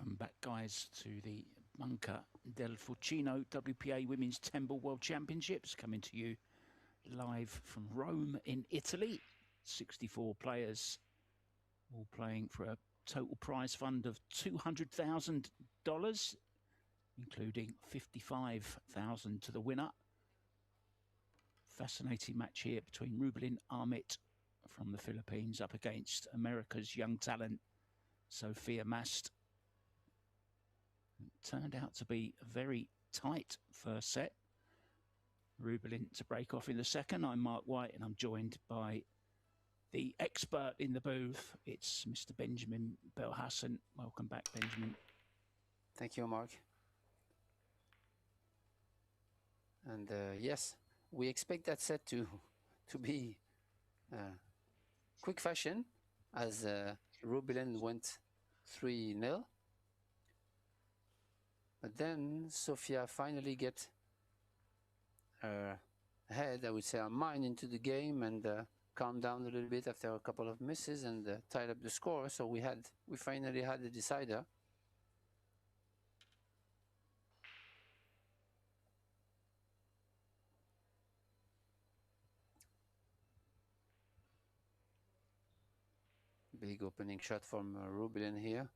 Welcome back, guys, to the Banca del Fucino WPA Women's 10-ball World Championships, coming to you live from Rome in Italy. 64 players, all playing for a total prize fund of $200,000, including $55,000 to the winner. Fascinating match here between Rubilen Amit from the Philippines up against America's young talent, Sofia Mast. It turned out to be a very tight first set. Rubilen to break off in the second. I'm Mark White, and I'm joined by the expert in the booth. It's Mr. Benjamin Belhassan. Welcome back, Benjamin. Thank you, Mark. And yes, we expect that set to be quick fashion, as Rubilen went 3-0. But then Sofia finally get her head, I would say her mind, into the game and calmed down a little bit after a couple of misses and tied up the score. So we finally had the decider. Big opening shot from Rubilen here.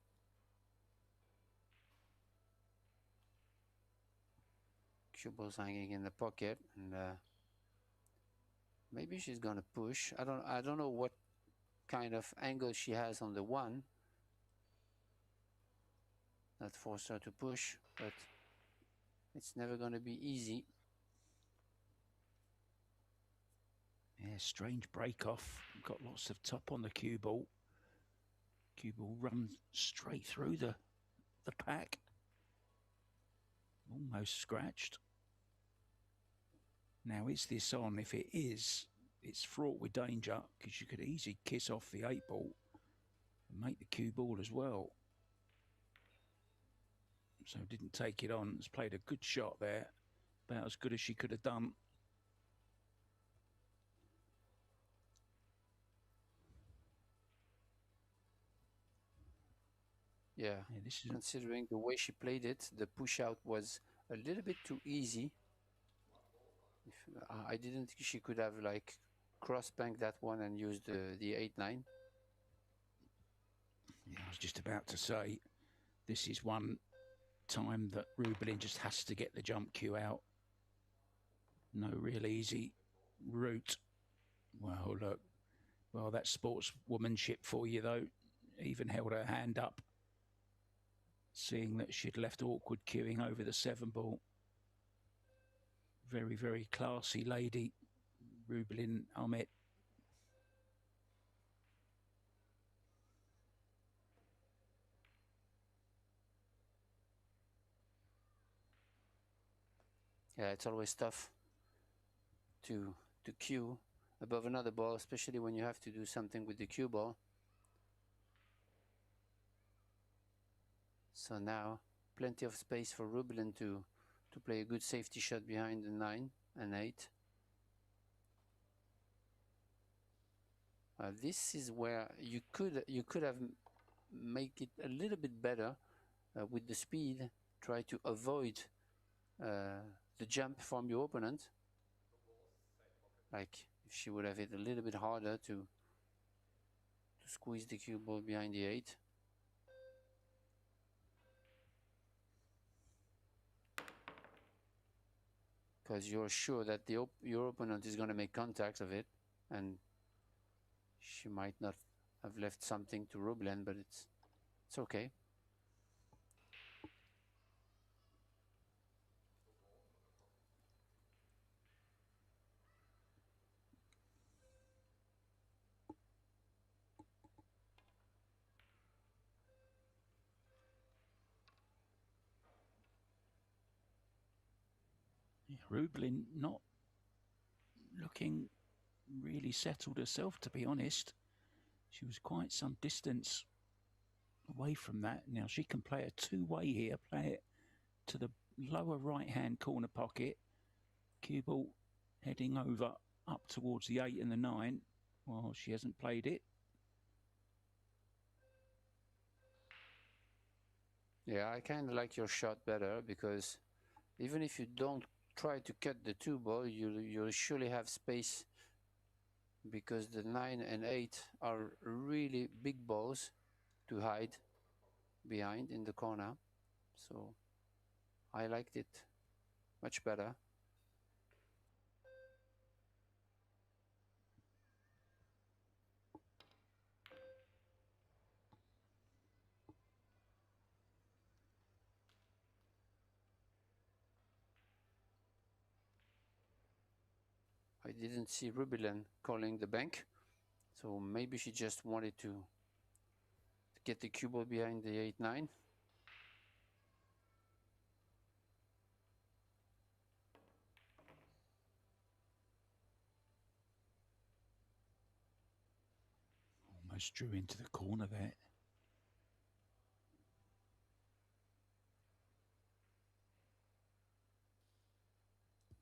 Cue ball's hanging in the pocket, and maybe she's gonna push. I don't know what kind of angle she has on the one that forced her to push, but it's never gonna be easy. Yeah, strange break off. Got lots of top on the cue ball. Cue ball runs straight through the pack. Almost scratched. Now, is this on? If it is, it's fraught with danger, because you could easily kiss off the 8-ball and make the cue ball as well. So didn't take it on. Has played a good shot there, about as good as she could have done. Yeah, this is, considering the way she played it, the push out was a little bit too easy. I didn't think she could have like cross-banked that one and used the 8-9. Yeah, I was just about to say, this is one time that Rubilen just has to get the jump cue out. No real easy route. Well, look, well, that's sportswomanship for you, though. Even held her hand up, seeing that she'd left awkward queuing over the 7-ball. Very, very classy lady, Rubilen Amit. Yeah, it's always tough to cue above another ball, especially when you have to do something with the cue ball. So now, plenty of space for Rubilen to play a good safety shot behind the 9 and 8. This is where you could have make it a little bit better with the speed. Try to avoid the jump from your opponent. Like if she would have hit a little bit harder to squeeze the cue ball behind the 8. Because you're sure that your opponent is going to make contact of it, and she might not have left something to Rubilen, but it's okay. Yeah, Rubilen not looking really settled herself, to be honest. She was quite some distance away from that. Now she can play a two-way here, play it to the lower right-hand corner pocket. Cue ball heading over up towards the 8 and the 9. Well, she hasn't played it. Yeah, I kind of like your shot better, because even if you don't try to cut the 2 ball, you'll surely have space, because the 9 and 8 are really big balls to hide behind in the corner. So I liked it much better. I didn't see Rubilen calling the bank, so maybe she just wanted to get the cue ball behind the 8-9. Almost drew into the corner there.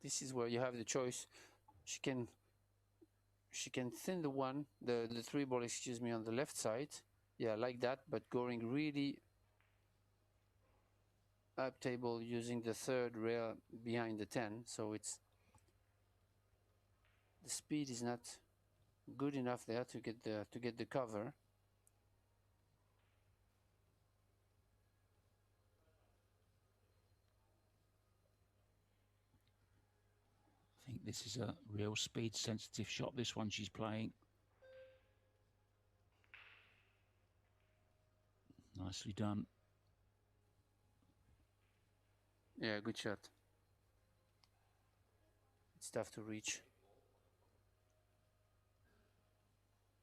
This is where you have the choice. She can thin the 3 ball, excuse me, on the left side. Yeah, like that, but going really up table using the 3rd rail behind the 10. So the speed is not good enough there to get the cover. I think this is a real speed sensitive shot, this one she's playing. Nicely done. Yeah, good shot. It's tough to reach,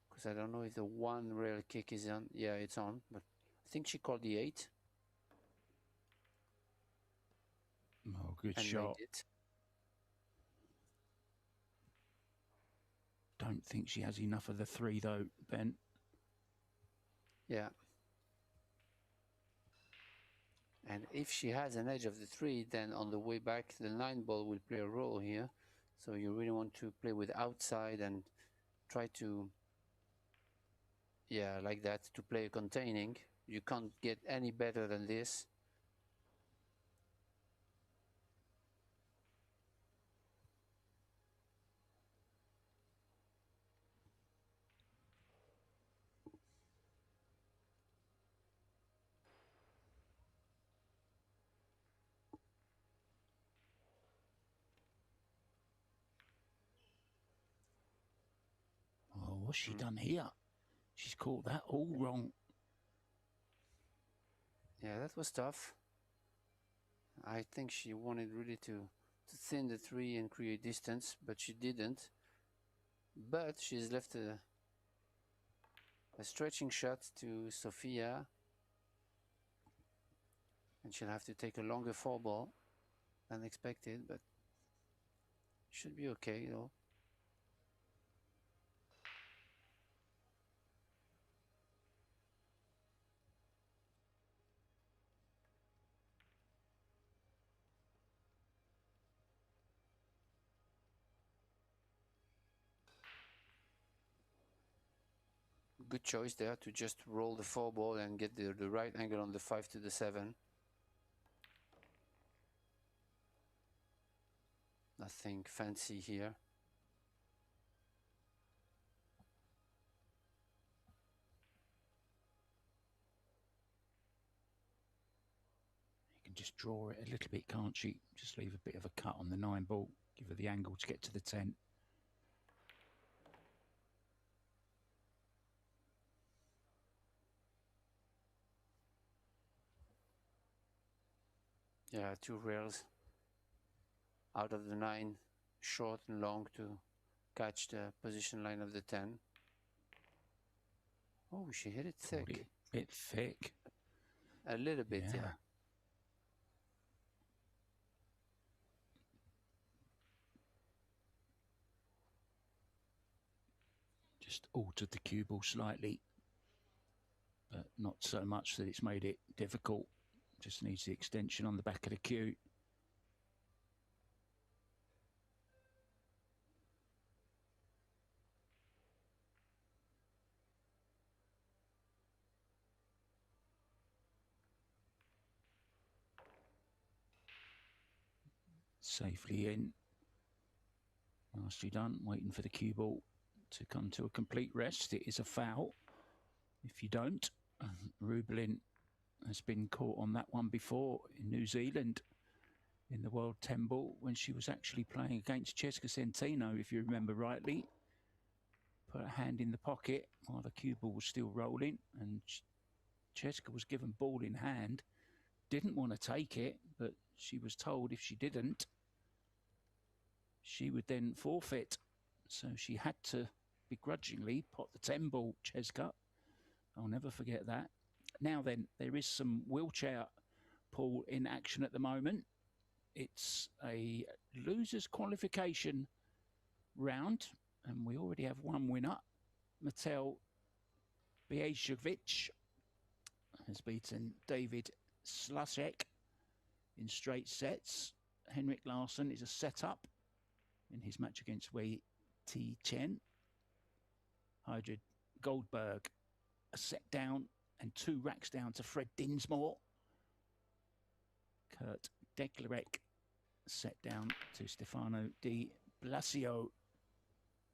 because I don't know if the 1 rail kick is on. Yeah, it's on, but I think she called the 8. Oh, good and shot. Made it. Don't think she has enough of the 3 though, Ben. Yeah. And if she has an edge of the 3, then on the way back, the 9 ball will play a role here. So you really want to play with outside and try to, yeah, like that, to play containing. You can't get any better than this. Oh, what's she done here? She's caught that all wrong. Yeah, that was tough. I think she wanted really to thin the 3 and create distance, but she didn't. But she's left a stretching shot to Sofia, and she'll have to take a longer 4 ball than expected, but should be okay though. Good choice there to just roll the 4 ball and get the right angle on the 5 to the 7. Nothing fancy here. You can just draw it a little bit, can't she? Just leave a bit of a cut on the 9 ball, give her the angle to get to the 10. Yeah, 2 rails out of the 9, short and long, to catch the position line of the 10. Oh, she hit it thick. A bit thick. A little bit, yeah. Just altered the cue ball slightly, but not so much that it's made it difficult. Just needs the extension on the back of the cue. Safely in. Nicely done. Waiting for the cue ball to come to a complete rest. It is a foul if you don't. Rubilen has been caught on that one before in New Zealand in the World 10 Ball when she was actually playing against Cesca Centeno, if you remember rightly. Put a hand in the pocket while the cue ball was still rolling, and Cesca was given ball in hand. Didn't want to take it, but she was told if she didn't, she would then forfeit. So she had to begrudgingly pot the 10 ball, Cesca. I'll never forget that. Now then, there is some wheelchair pool in action at the moment. It's a losers qualification round, and we already have one winner. Matel Bijevic has beaten David Slusek in straight sets. Henrik Larsson is a setup in his match against Wei Ti Chen. Hydrid Goldberg a set down and 2 racks down to Fred Dinsmore. Kurt Deklerek set down to Stefano Di Blasio.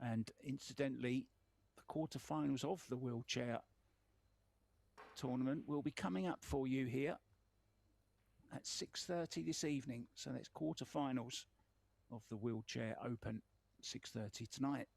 And incidentally, the quarterfinals of the wheelchair tournament will be coming up for you here at 6:30 this evening. So that's quarterfinals of the wheelchair open, 6:30 tonight.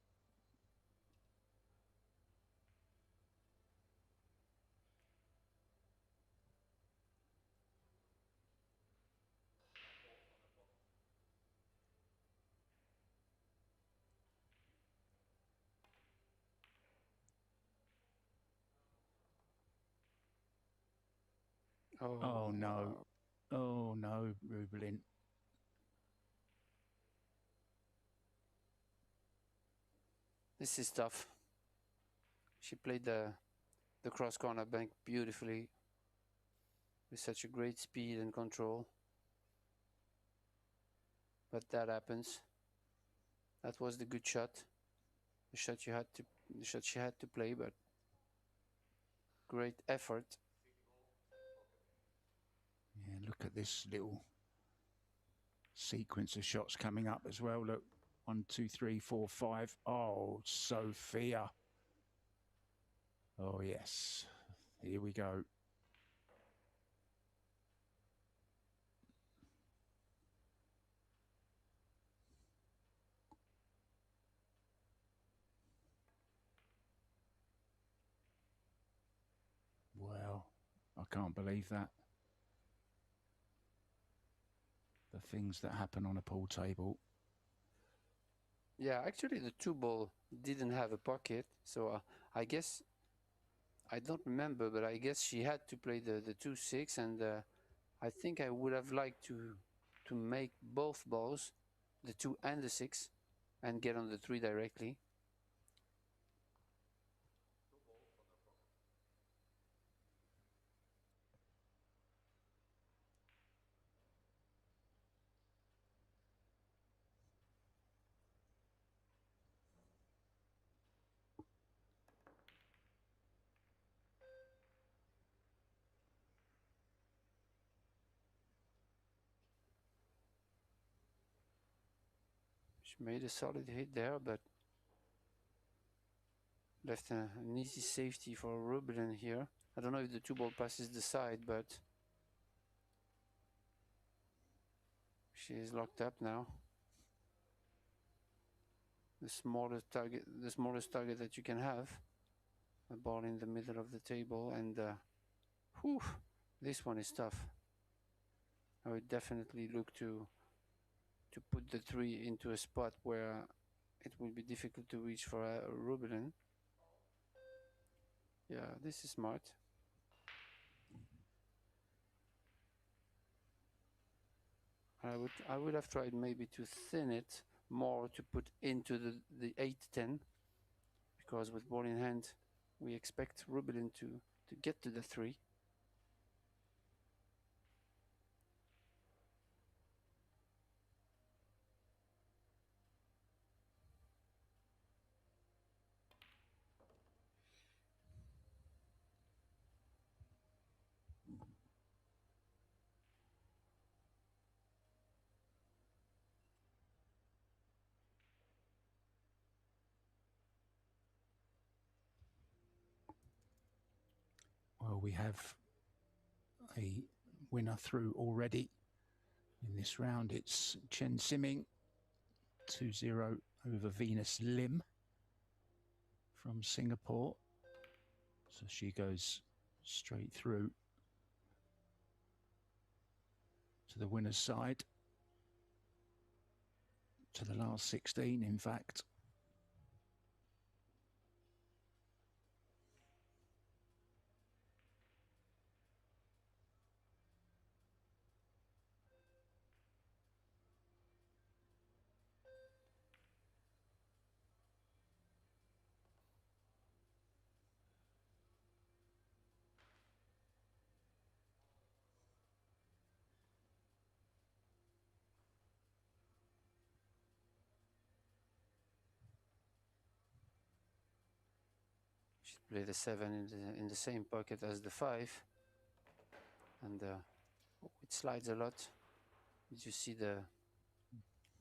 Oh no. Oh no, Rubilen. This is tough. She played the cross corner bank beautifully with such a great speed and control. But that happens. That was the good shot. The shot she had to play, but great effort. Yeah, look at this little sequence of shots coming up as well. Look, 1, 2, 3, 4, 5. Oh, Sofia. Oh, yes. Here we go. Wow, I can't believe that. The things that happen on a pool table. Yeah, actually the 2 ball didn't have a pocket, so I guess, I don't remember, but I guess she had to play the 2-6, and I think I would have liked to make both balls, the 2 and the 6, and get on the 3 directly. She made a solid hit there, but left an easy safety for Rubilen here. I don't know if the 2 ball passes the side, but she is locked up now. The smallest target that you can have. A ball in the middle of the table, and whew, this one is tough. I would definitely look to put the 3 into a spot where it will be difficult to reach for Rubilen. Yeah, this is smart. I would have tried maybe to thin it more to put into the 8-10, because with ball in hand we expect Rubilen to get to the 3. we have a winner through already in this round. It's Chen Siming, 2-0 over Venus Lim from Singapore. So she goes straight through to the winner's side, to the last 16, in fact. Play the 7 in the same pocket as the 5, and it slides a lot. Did you see the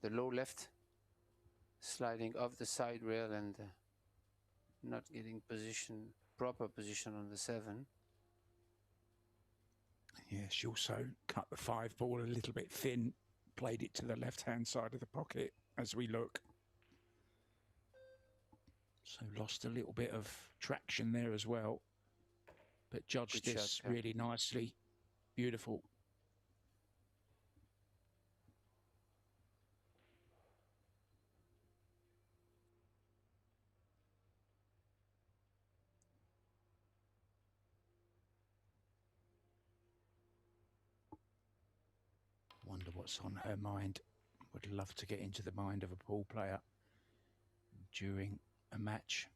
low left sliding off the side rail and not getting proper position on the 7? Yeah, she also cut the 5 ball a little bit thin, played it to the left-hand side of the pocket as we look. So lost a little bit of traction there as well, but judged Good this shot, really nicely. Beautiful. Wonder what's on her mind. Would love to get into the mind of a pool player during a match.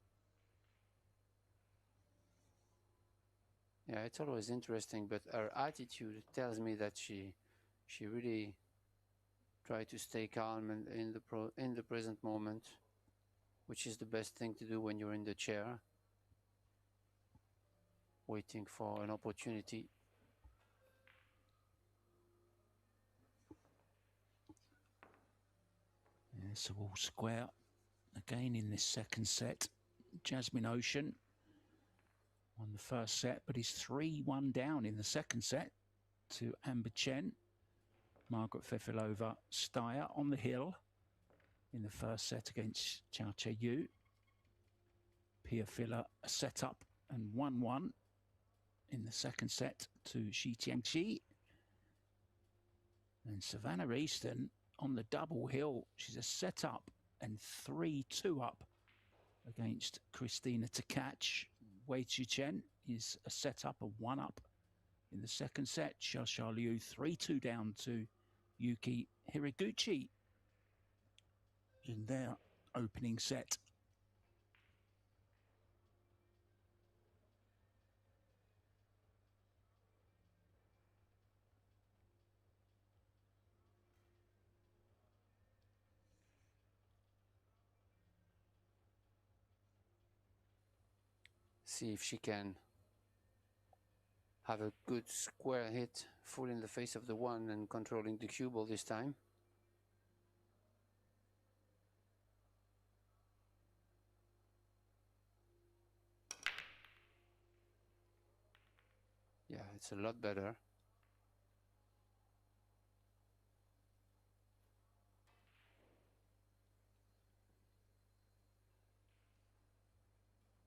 Yeah, it's always interesting, but her attitude tells me that she really tried to stay calm and in the present moment, which is the best thing to do when you're in the chair, waiting for an opportunity. Yeah, so all square again in this second set. Jasmine Ocean won the first set, but is 3-1 down in the second set to Amber Chen. Margaret Fefilova Steyer on the hill in the first set against Chao Che Yu. Pia Filler a set up and 1-1 in the second set to Shi Tiangqi. And Savannah Easton on the double hill. She's a set up and 3-2 up against Christina Tkach. Wei Chu-chen is a set up, a 1 up in the second set. Xiao Liu 3-2 down to Yuki Hiraguchi in their opening set. See if she can have a good square hit, full in the face of the 1 and controlling the cue ball this time. Yeah, it's a lot better.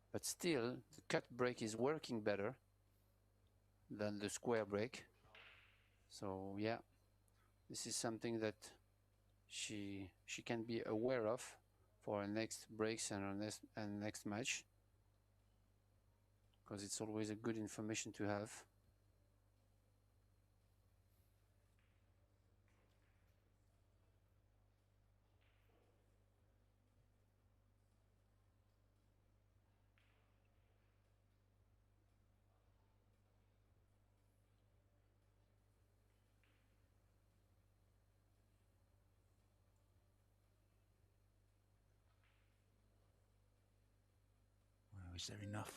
But still, the cut break is working better than the square break. So yeah, this is something that she can be aware of for her next breaks and her next match, because it's always a good information to have. Is there enough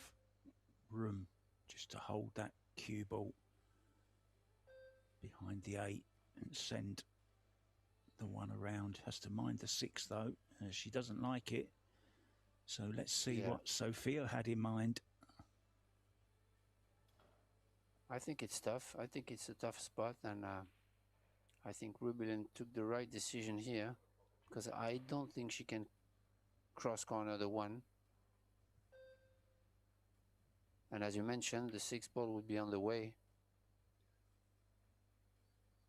room just to hold that cue ball behind the 8 and send the 1 around? Has to mind the 6 though. She doesn't like it. So let's see what Sofia had in mind. I think it's tough. I think it's a tough spot, and I think Rubilen took the right decision here, because I don't think she can cross corner the 1. And as you mentioned, the 6 ball would be on the way.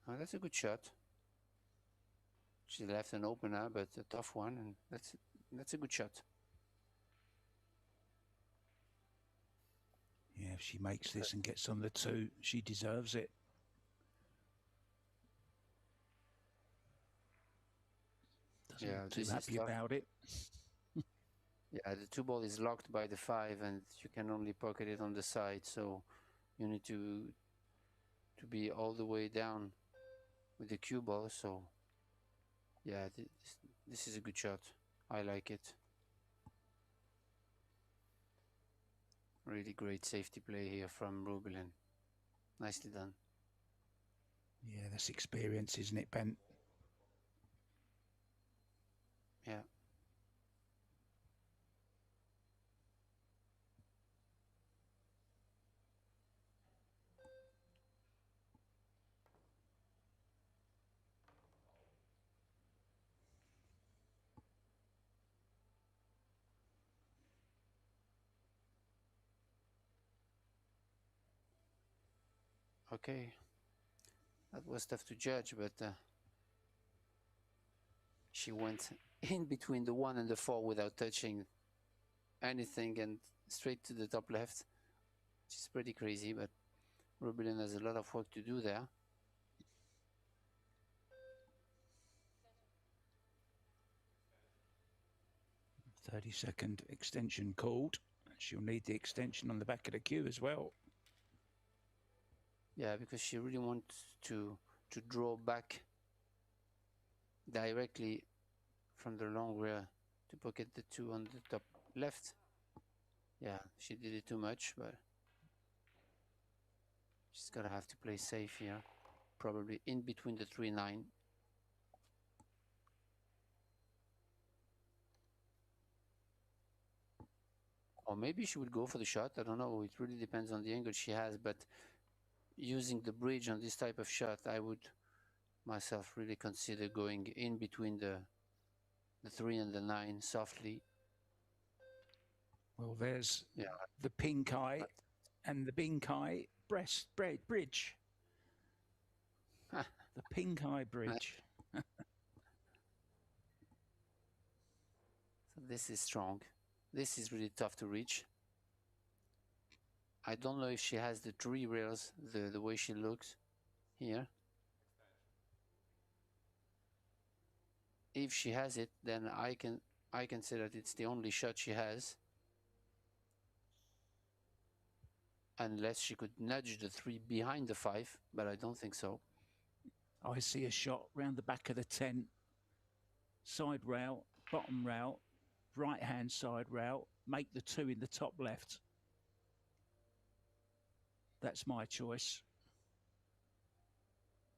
Oh, that's a good shot. She left an opener, but a tough one, and that's a good shot. Yeah, if she makes this and gets on the 2, she deserves it. Doesn't look too happy about it. Yeah, the 2 ball is locked by the 5, and you can only pocket it on the side, so you need to be all the way down with the cue ball. So yeah, this is a good shot. I like it. Really great safety play here from Rubilen. Nicely done. Yeah, that's experience, isn't it, Ben? Yeah. Okay, that was tough to judge, but she went in between the 1 and the 4 without touching anything and straight to the top left. She's pretty crazy, but Rubilen has a lot of work to do there. "30-second extension called. She'll need the extension on the back of the cue as well. Yeah, because she really wants to draw back directly from the long rear to pocket the 2 on the top left. Yeah, she did it too much, but she's gonna have to play safe here. Probably in between the 3-9. Or maybe she would go for the shot. I don't know. It really depends on the angle she has, but using the bridge on this type of shot, I would myself really consider going in between the 3 and the 9 softly. Well, there's the pink eye and the pink eye bridge. The pink eye bridge. So this is strong. This is really tough to reach. I don't know if she has the 3 rails, the way she looks here. If she has it, then I can say that it's the only shot she has. Unless she could nudge the 3 behind the 5, but I don't think so. I see a shot round the back of the 10. Side rail, bottom rail, right-hand side rail, make the 2 in the top left. That's my choice.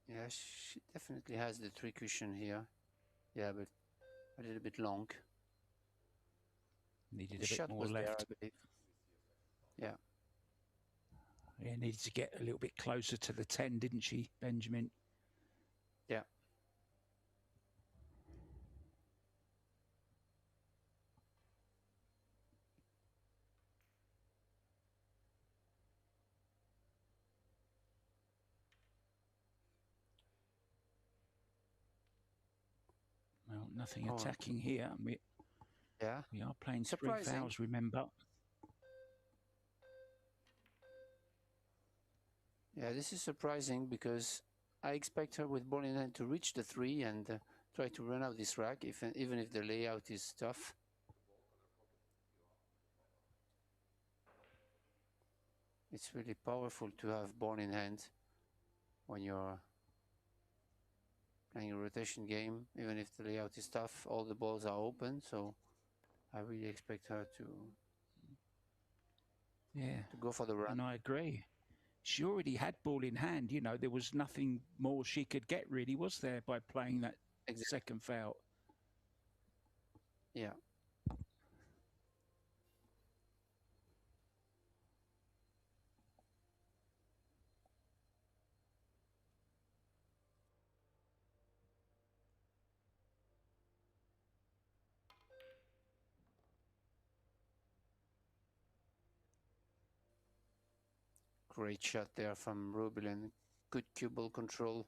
Yeah, she definitely has the 3 cushion here. Yeah, but a little bit long. Needed a bit more left. There, I believe. Yeah. Yeah, needed to get a little bit closer to the 10, didn't she, Benjamin? Yeah. Well, nothing attacking here. We are playing 3 fouls, remember. Yeah, this is surprising because I expect her with ball in hand to reach the 3 and try to run out this rack, even if the layout is tough. It's really powerful to have ball in hand when you're playing a rotation game, even if the layout is tough. All the balls are open, so I really expect her to go for the run. And I agree. She already had ball in hand. You know, there was nothing more she could get, really, was there, by playing that second foul? Yeah. Great shot there from Rubilen. Good cue ball control,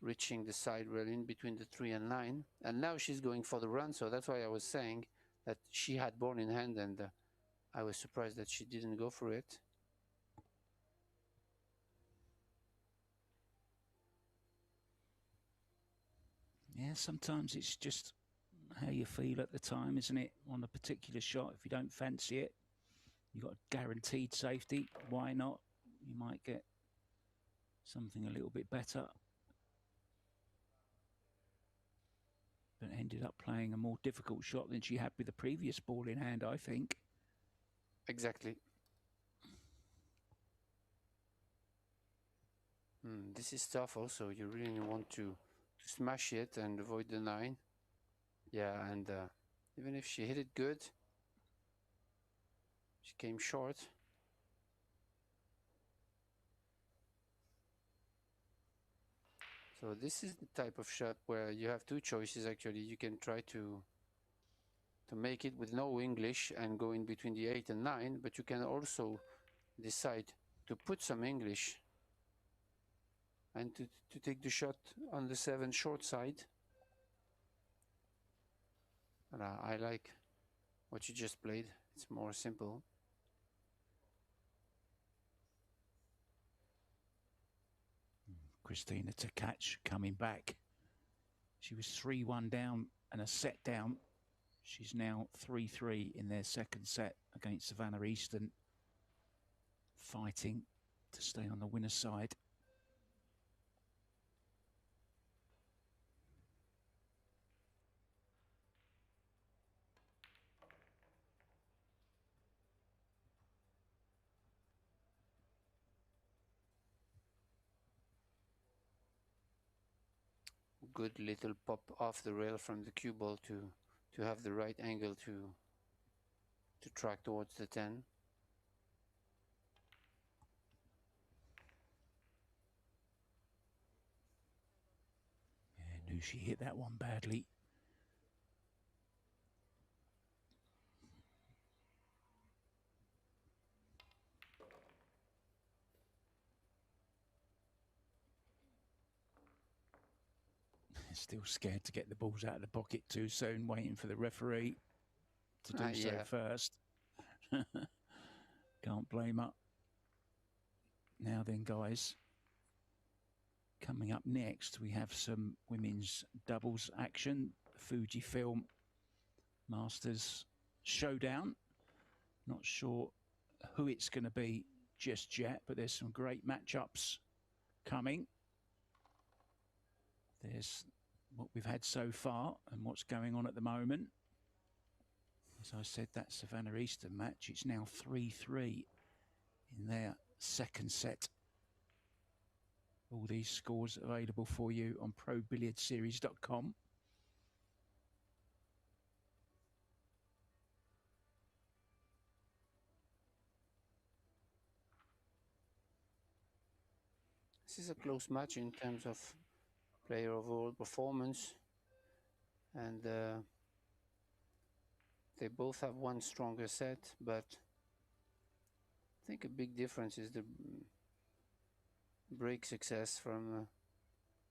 reaching the side rail in between the 3 and 9. And now she's going for the run, so that's why I was saying that she had ball in hand, and I was surprised that she didn't go for it. Yeah, sometimes it's just how you feel at the time, isn't it? On a particular shot, if you don't fancy it, you've got guaranteed safety. Why not? You might get something a little bit better. But ended up playing a more difficult shot than she had with the previous ball in hand, I think. Exactly. This is tough also. You really want to smash it and avoid the 9. Yeah, and even if she hit it good, she came short. So this is the type of shot where you have two choices actually. You can try to make it with no English and go in between the 8 and 9, but you can also decide to put some English and to take the shot on the 7 short side. And I like what you just played. It's more simple. Christina to catch, coming back. She was 3-1 down and a set down. She's now 3-3 in their second set against Savannah Easton, fighting to stay on the winner's side. Good little pop off the rail from the cue ball to have the right angle to track towards the 10. Yeah, knew she hit that one badly. Still scared to get the balls out of the pocket too soon, waiting for the referee to do so first. Can't blame her. Now then, guys, coming up next, we have some women's doubles action. Fujifilm Masters Showdown. Not sure who it's going to be just yet, but there's some great matchups coming. There's what we've had so far and what's going on at the moment. As I said, that Savannah Easton match, it's now 3-3 in their second set. All these scores available for you on ProBilliardsSeries.com. This is a close match in terms of player overall performance, and they both have one stronger set, but I think a big difference is the break success from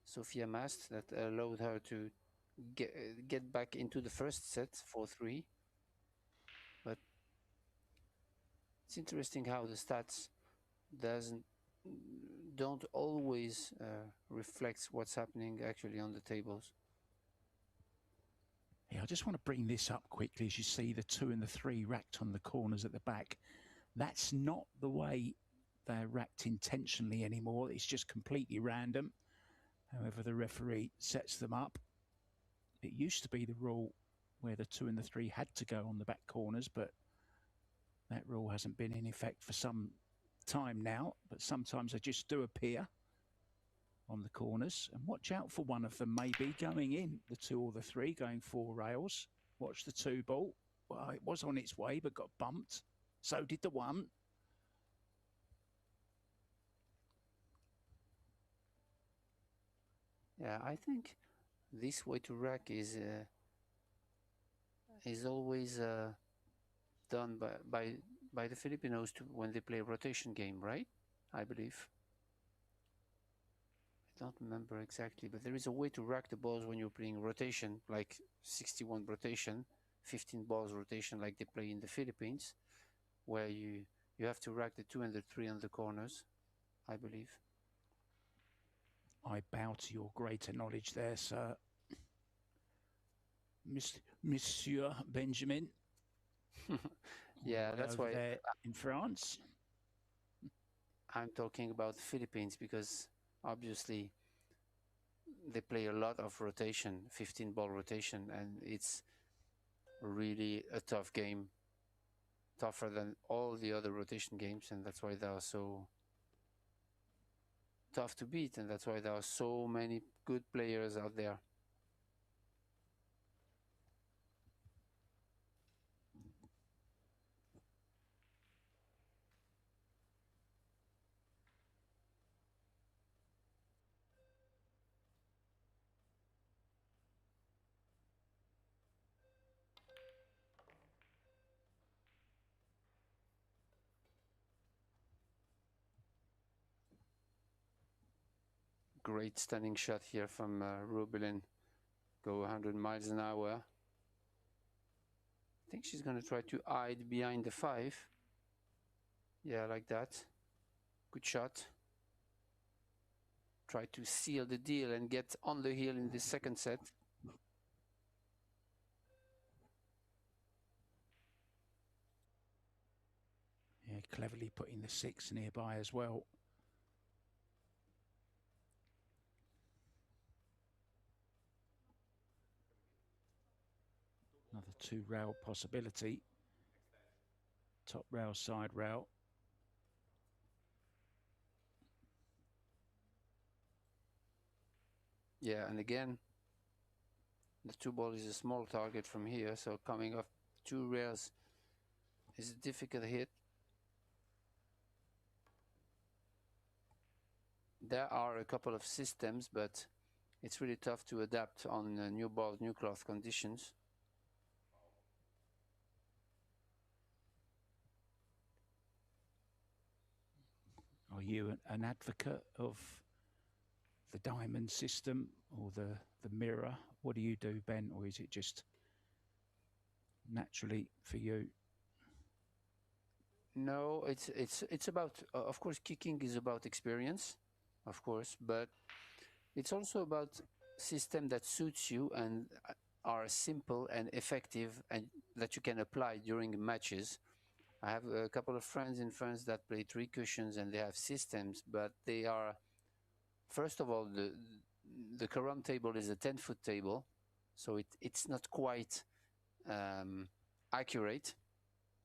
Sofia Mast that allowed her to get back into the first set 4-3. But it's interesting how the stats don't always reflect what's happening actually on the tables. Yeah, I just want to bring this up quickly. As you see the 2 and the 3 racked on the corners at the back, that's not the way they're racked intentionally anymore. It's just completely random. However the referee sets them up. It used to be the rule where the 2 and the 3 had to go on the back corners, but that rule hasn't been in effect for some time now, but sometimes they just do appear on the corners. And watch out for one of them maybe going in, the 2 or the 3 going 4 rails. Watch the 2 ball. Well, it was on its way but got bumped. So did the 1. Yeah, I think this way to rack is always done by the Filipinos when they play a rotation game, right? I believe. I don't remember exactly, but there is a way to rack the balls when you're playing rotation, like 61 rotation, 15 balls rotation, like they play in the Philippines, where you have to rack the 2 and the 3 on the corners, I believe. I bow to your greater knowledge there, sir. Monsieur Benjamin. Yeah, that's why there in France. I'm talking about the Philippines, because obviously they play a lot of rotation, 15 ball rotation, and it's really a tough game, tougher than all the other rotation games, and that's why they are so tough to beat, and that's why there are so many good players out there. Great standing shot here from Rubilen. Go 100 miles an hour. I think she's going to try to hide behind the 5. Yeah, like that. Good shot. Try to seal the deal and get on the heel in the second set. Yeah, cleverly putting the 6 nearby as well. Another 2 rail possibility. Top rail, side rail. Yeah, and again, the 2 ball is a small target from here, so coming off 2 rails is a difficult hit. There are a couple of systems, but it's really tough to adapt on new balls, new cloth conditions. Are you an advocate of the diamond system or the mirror? What do you do, Ben, or is it just naturally for you? No, it's about, of course, kicking is about experience, of course, but it's also about system that suits you and are simple and effective and that you can apply during matches. I have a couple of friends in France that play 3 cushions and they have systems, but they are, first of all, the carom table is a 10-foot table, so it's not quite accurate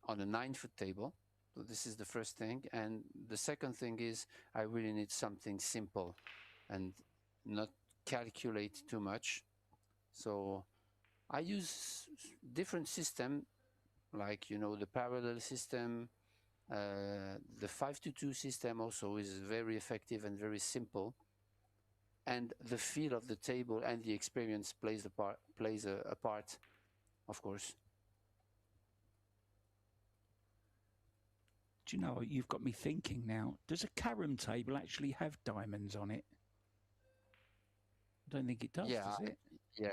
on a 9-foot table. So this is the first thing. And the second thing is I really need something simple and not calculate too much. So I use different system, like, you know, the parallel system. The 5-2 system also is very effective and very simple. And the feel of the table and the experience plays a part, of course. Do you know, you've got me thinking now, does a carom table actually have diamonds on it? I don't think it does, does it? Yeah.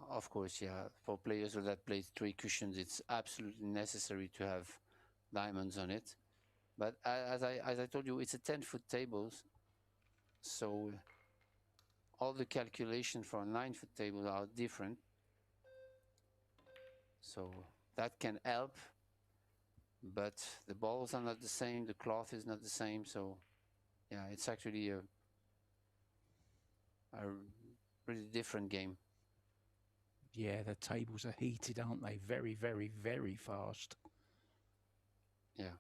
Of course, yeah. For players that play 3 cushions, it's absolutely necessary to have diamonds on it. But as I told you, it's a 10-foot table, so all the calculations for a 9-foot table are different. So that can help, but the balls are not the same, the cloth is not the same, so yeah, it's actually a really different game. Yeah, the tables are heated, aren't they? Very, very, very fast. Yeah.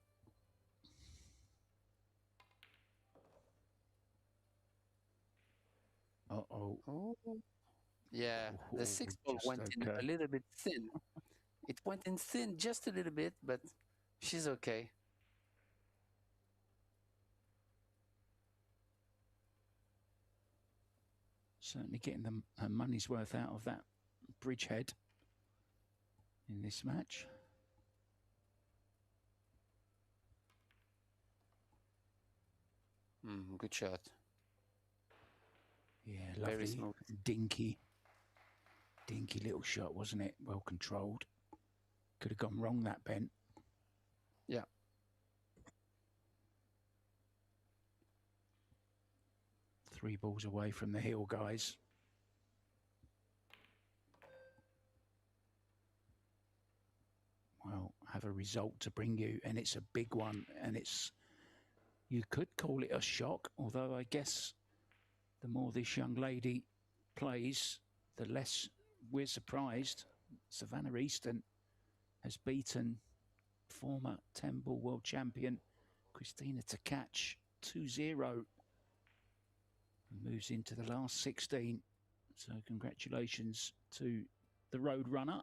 Uh-oh. Oh. Yeah, the 6 ball went in a little bit thin. It went in thin just a little bit, but she's okay. Certainly getting her money's worth out of that bridgehead in this match. Good shot. Yeah, Very lovely, smooth. dinky little shot, wasn't it? Well controlled. Could have gone wrong, that bent. Yeah. Three balls away from the hill, guys. Well, have a result to bring you, and it's a big one, and it's, you could call it a shock, although I guess the more this young lady plays, the less we're surprised. Savannah Easton has beaten former 10-ball world champion Christina Tkach 2-0 and moves into the last 16. So congratulations to the road runner.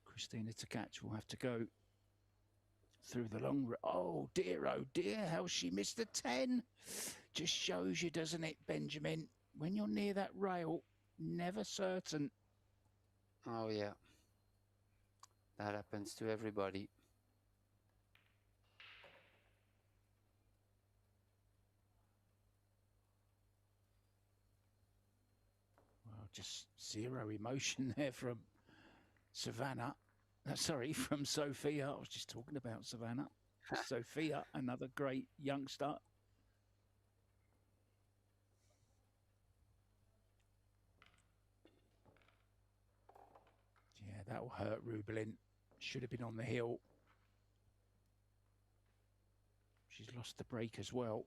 Christina Tkach will have to go through the long... Oh dear, how she missed the 10. Just shows you, doesn't it, Benjamin? When you're near that rail, never certain. Oh, yeah. That happens to everybody. Well, just zero emotion there from Savannah. Sorry, from Sofia. I was just talking about Savannah. Sofia, another great youngster. Yeah, that will hurt Rubilen. Should have been on the hill. She's lost the break as well.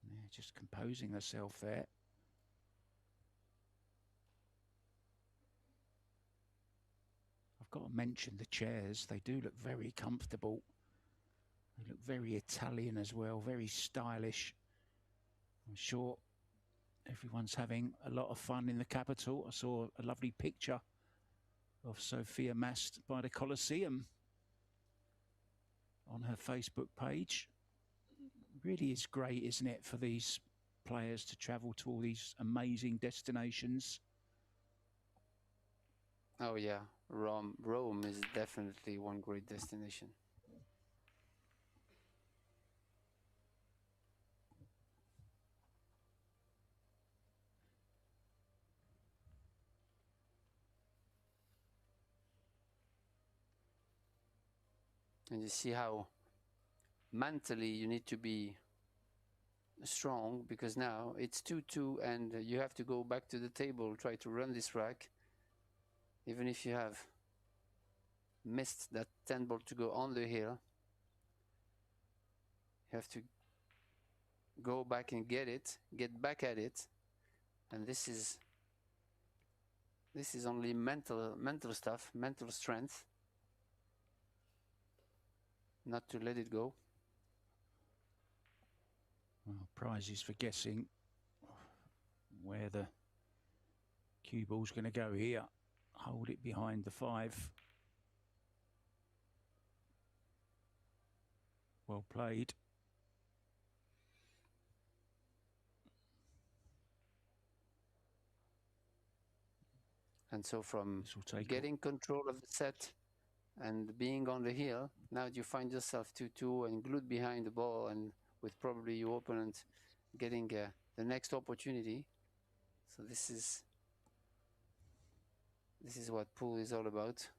Yeah, just composing herself there. I've got to mention the chairs. They do look very comfortable. They look very Italian as well, very stylish. I'm sure everyone's having a lot of fun in the capital. I saw a lovely picture of Sofia Mast by the Colosseum on her Facebook page. Really is great, isn't it, for these players to travel to all these amazing destinations. Oh yeah, Rome is definitely one great destination. And you see how mentally you need to be strong, because now it's 2-2 and you have to go back to the table, try to run this rack. Even if you have missed that 10 ball to go on the hill, you have to go back and get back at it. And this is only mental stuff, mental strength, not to let it go. Well, prizes for guessing where the cue ball's going to go here. Hold it behind the 5. Well played. And so from getting control of the set and being on the hill, now you find yourself 2-2 and glued behind the ball, and with probably your opponent getting the next opportunity. So this is what pool is all about.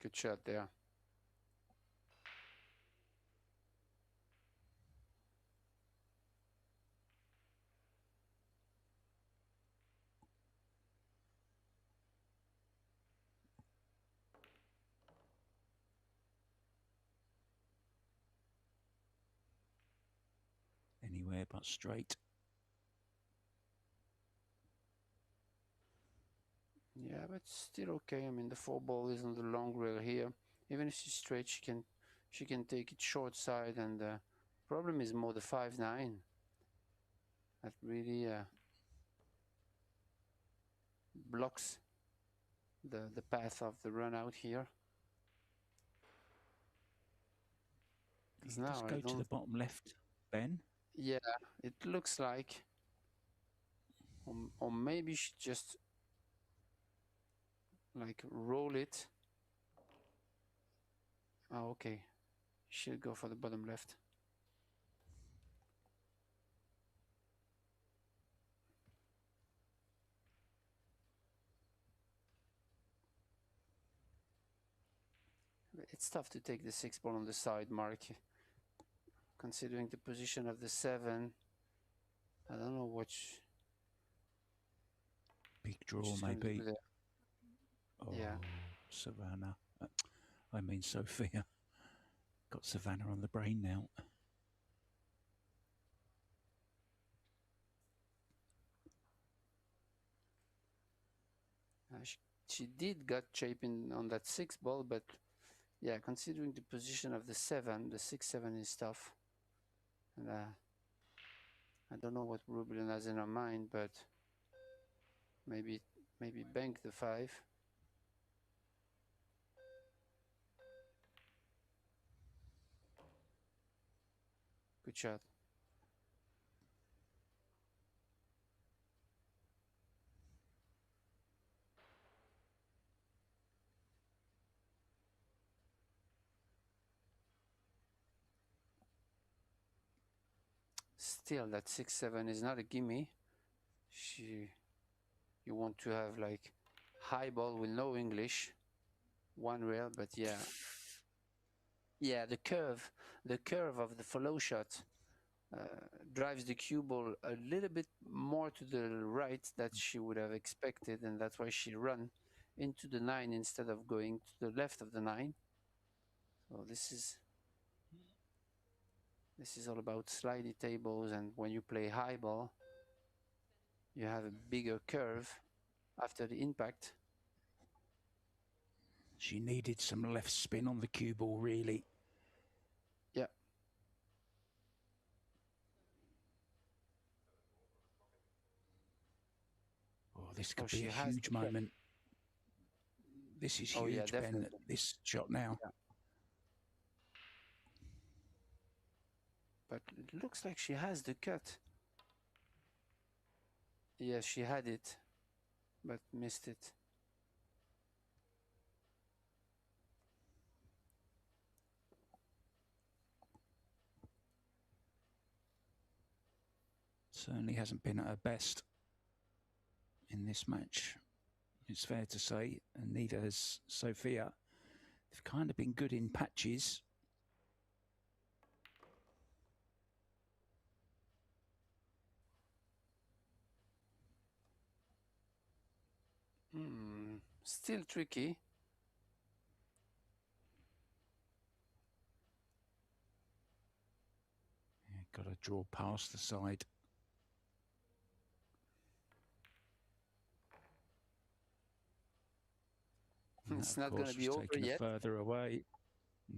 Good shot there. Anywhere but straight. Yeah, but still okay. I mean, the 4 ball is on the long rail here. Even if she's straight, she can take it short side, and the problem is more the 5-9. that really blocks the path of the run out here. Let's go to the bottom left, Ben. Yeah, it looks like, or maybe she just like roll it. Oh, okay. She'll go for the bottom left. It's tough to take the 6 ball on the side, Mark. Considering the position of the 7, I don't know which. Big draw, maybe. Oh, yeah. Savannah. I mean, Sophia. Got Savannah on the brain now. She did got shaping on that 6 ball, but yeah, considering the position of the 7, the 6-7 is tough. And I don't know what Rubilen has in her mind, but maybe bank the 5. Good shot. Still, that 6-7 is not a gimme. You want to have like high ball with no English, one rail, but yeah. Yeah, the curve of the follow shot drives the cue ball a little bit more to the right that she would have expected, and that's why she run into the 9 instead of going to the left of the 9. So this is all about slidey tables, and when you play high ball, you have a bigger curve after the impact. She needed some left spin on the cue ball, really. Yeah. Oh, this could be a huge moment. This is huge, Ben, this shot now. Yeah. But it looks like she has the cut. Yes, she had it, but missed it. Certainly hasn't been at her best in this match, it's fair to say, and neither has Sophia. They've kind of been good in patches. Still tricky. Yeah, got to draw past the side. It's not going to be over yet. Further away.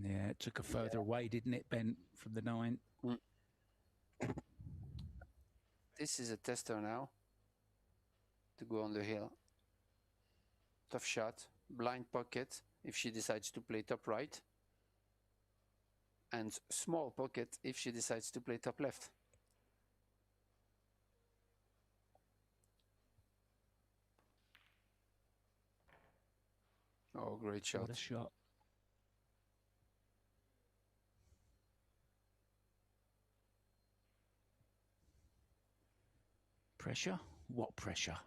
Yeah, it took her further away, didn't it, Ben, from the 9? This is a tester now to go on the hill. Tough shot, blind pocket if she decides to play top right, and small pocket if she decides to play top left. Oh, great shot. What a shot. Pressure? What pressure?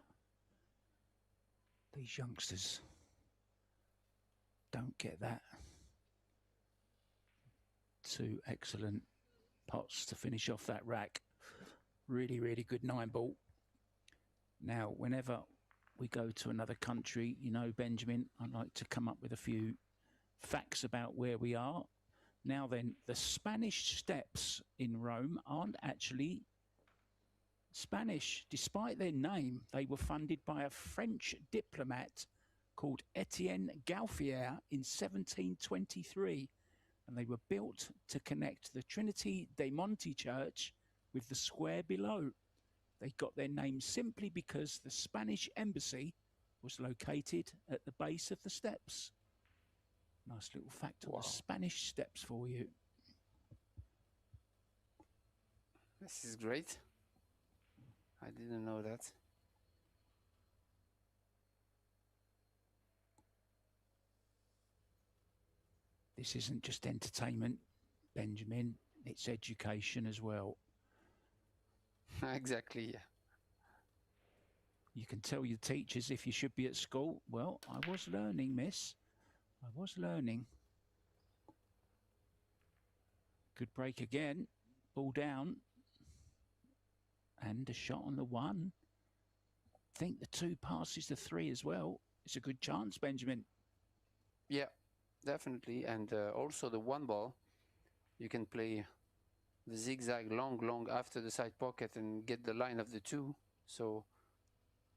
These youngsters don't get that. 2 excellent pots to finish off that rack. Really, really good 9 ball. Now, whenever we go to another country, you know, Benjamin, I like to come up with a few facts about where we are. Now then, the Spanish steps in Rome aren't actually Spanish. Despite their name, they were funded by a French diplomat called Etienne Gauffier in 1723, and they were built to connect the Trinity dei Monti church with the square below. They got their name simply because the Spanish embassy was located at the base of the steps. Nice little fact on the Spanish steps for you. This is great. I didn't know that. This isn't just entertainment, Benjamin. It's education as well. Exactly, yeah. You can tell your teachers if you should be at school. Well, I was learning, miss. I was learning. Good break again. Ball down. And a shot on the 1. I think the 2 passes the 3 as well. It's a good chance, Benjamin. Yeah, definitely. And also the 1 ball, you can play the zigzag long after the side pocket and get the line of the 2. So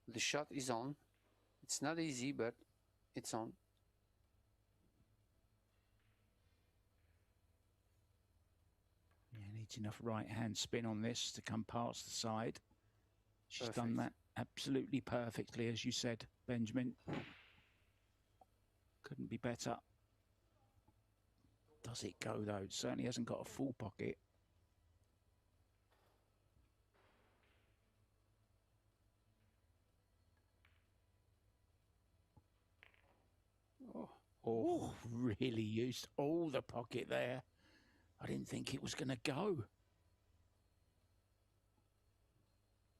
the shot is on. It's not easy, but it's on. Yeah, needs enough right-hand spin on this to come past the side. She's done that absolutely perfectly, as you said, Benjamin. Couldn't be better. Does it go, though? It certainly hasn't got a full pocket. Oh, really used all the pocket there. I didn't think it was going to go.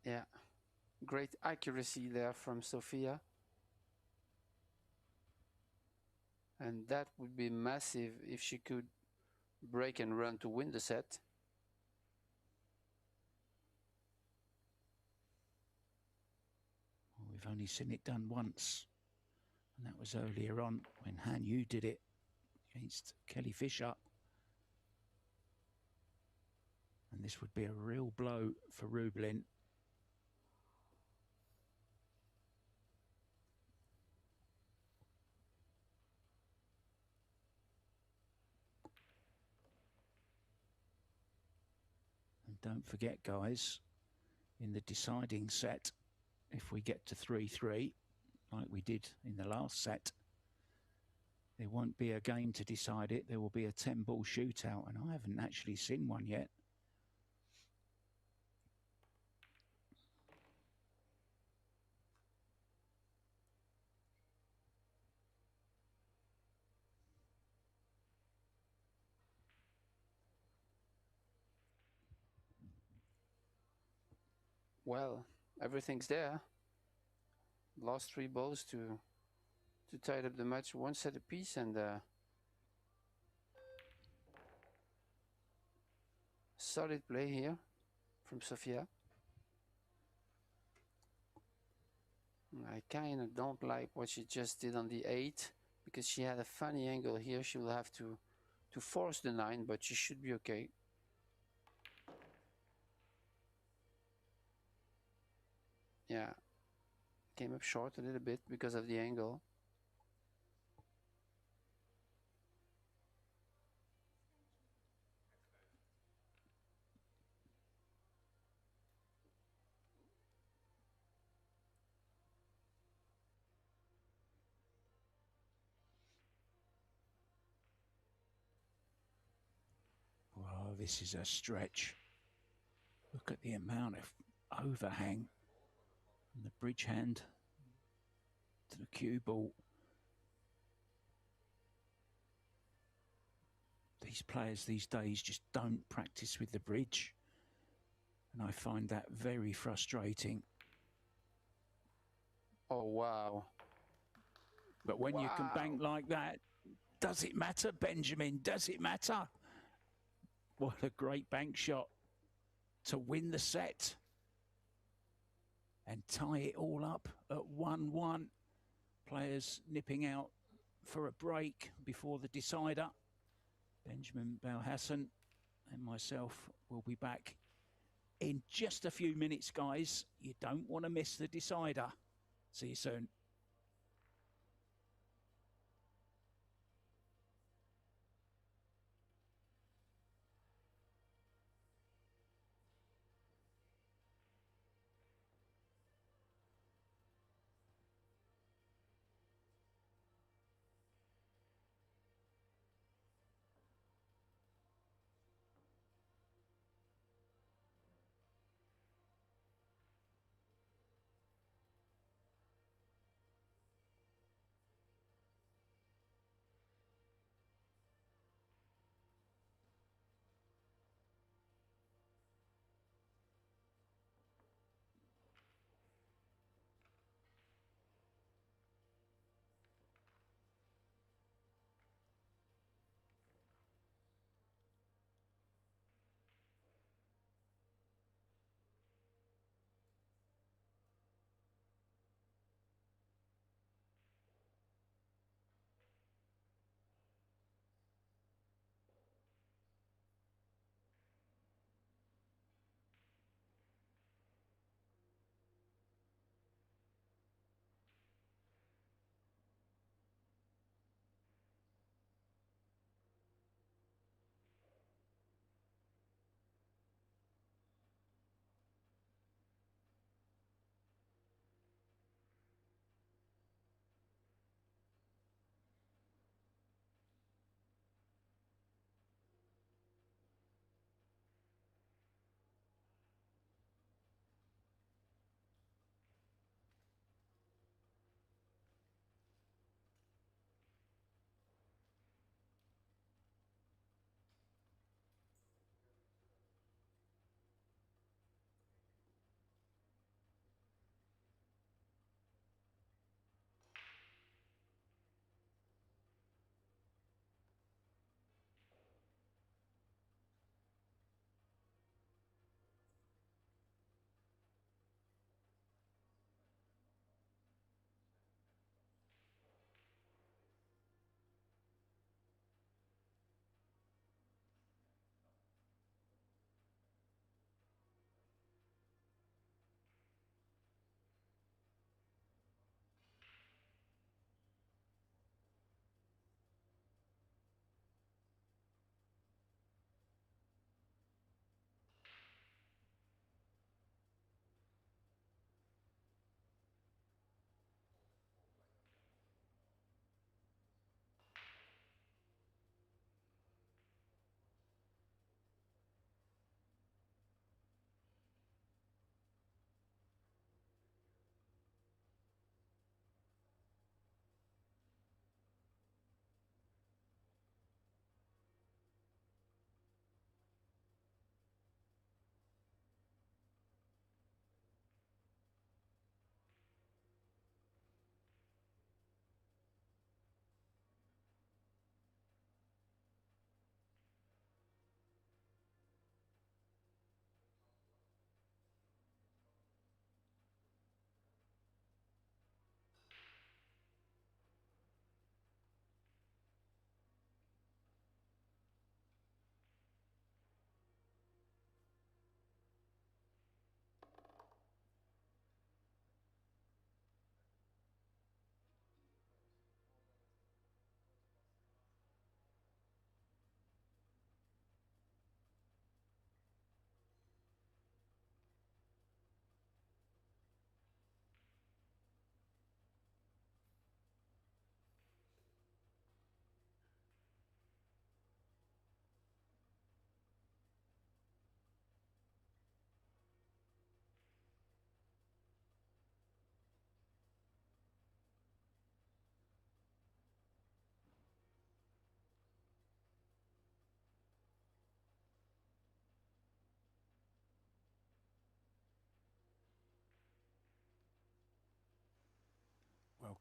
Yeah, great accuracy there from Sofia. And that would be massive if she could break and run to win the set. Well, we've only seen it done once. And that was earlier on when Han Yu did it against Kelly Fisher. And this would be a real blow for Rubilen. And don't forget, guys, in the deciding set, if we get to 3-3, like we did in the last set, there won't be a game to decide it. There will be a 10-ball shootout, and I haven't actually seen one yet. Well, everything's there. Lost 3 balls to tie up the match, 1 set apiece, and solid play here from Sofia. I kind of don't like what she just did on the 8 because she had a funny angle here. She will have to force the 9, but she should be okay. Yeah, came up short a little bit because of the angle. Wow, this is a stretch. Look at the amount of overhang from the bridge hand to the cue ball. These players these days just don't practice with the bridge, and I find that very frustrating. Oh, wow. But when you can bank like that, does it matter, Benjamin? Does it matter? What a great bank shot to win the set and tie it all up at 1-1. Players nipping out for a break before the decider. Benjamin Belhassan and myself will be back in just a few minutes, guys. You don't want to miss the decider. See you soon.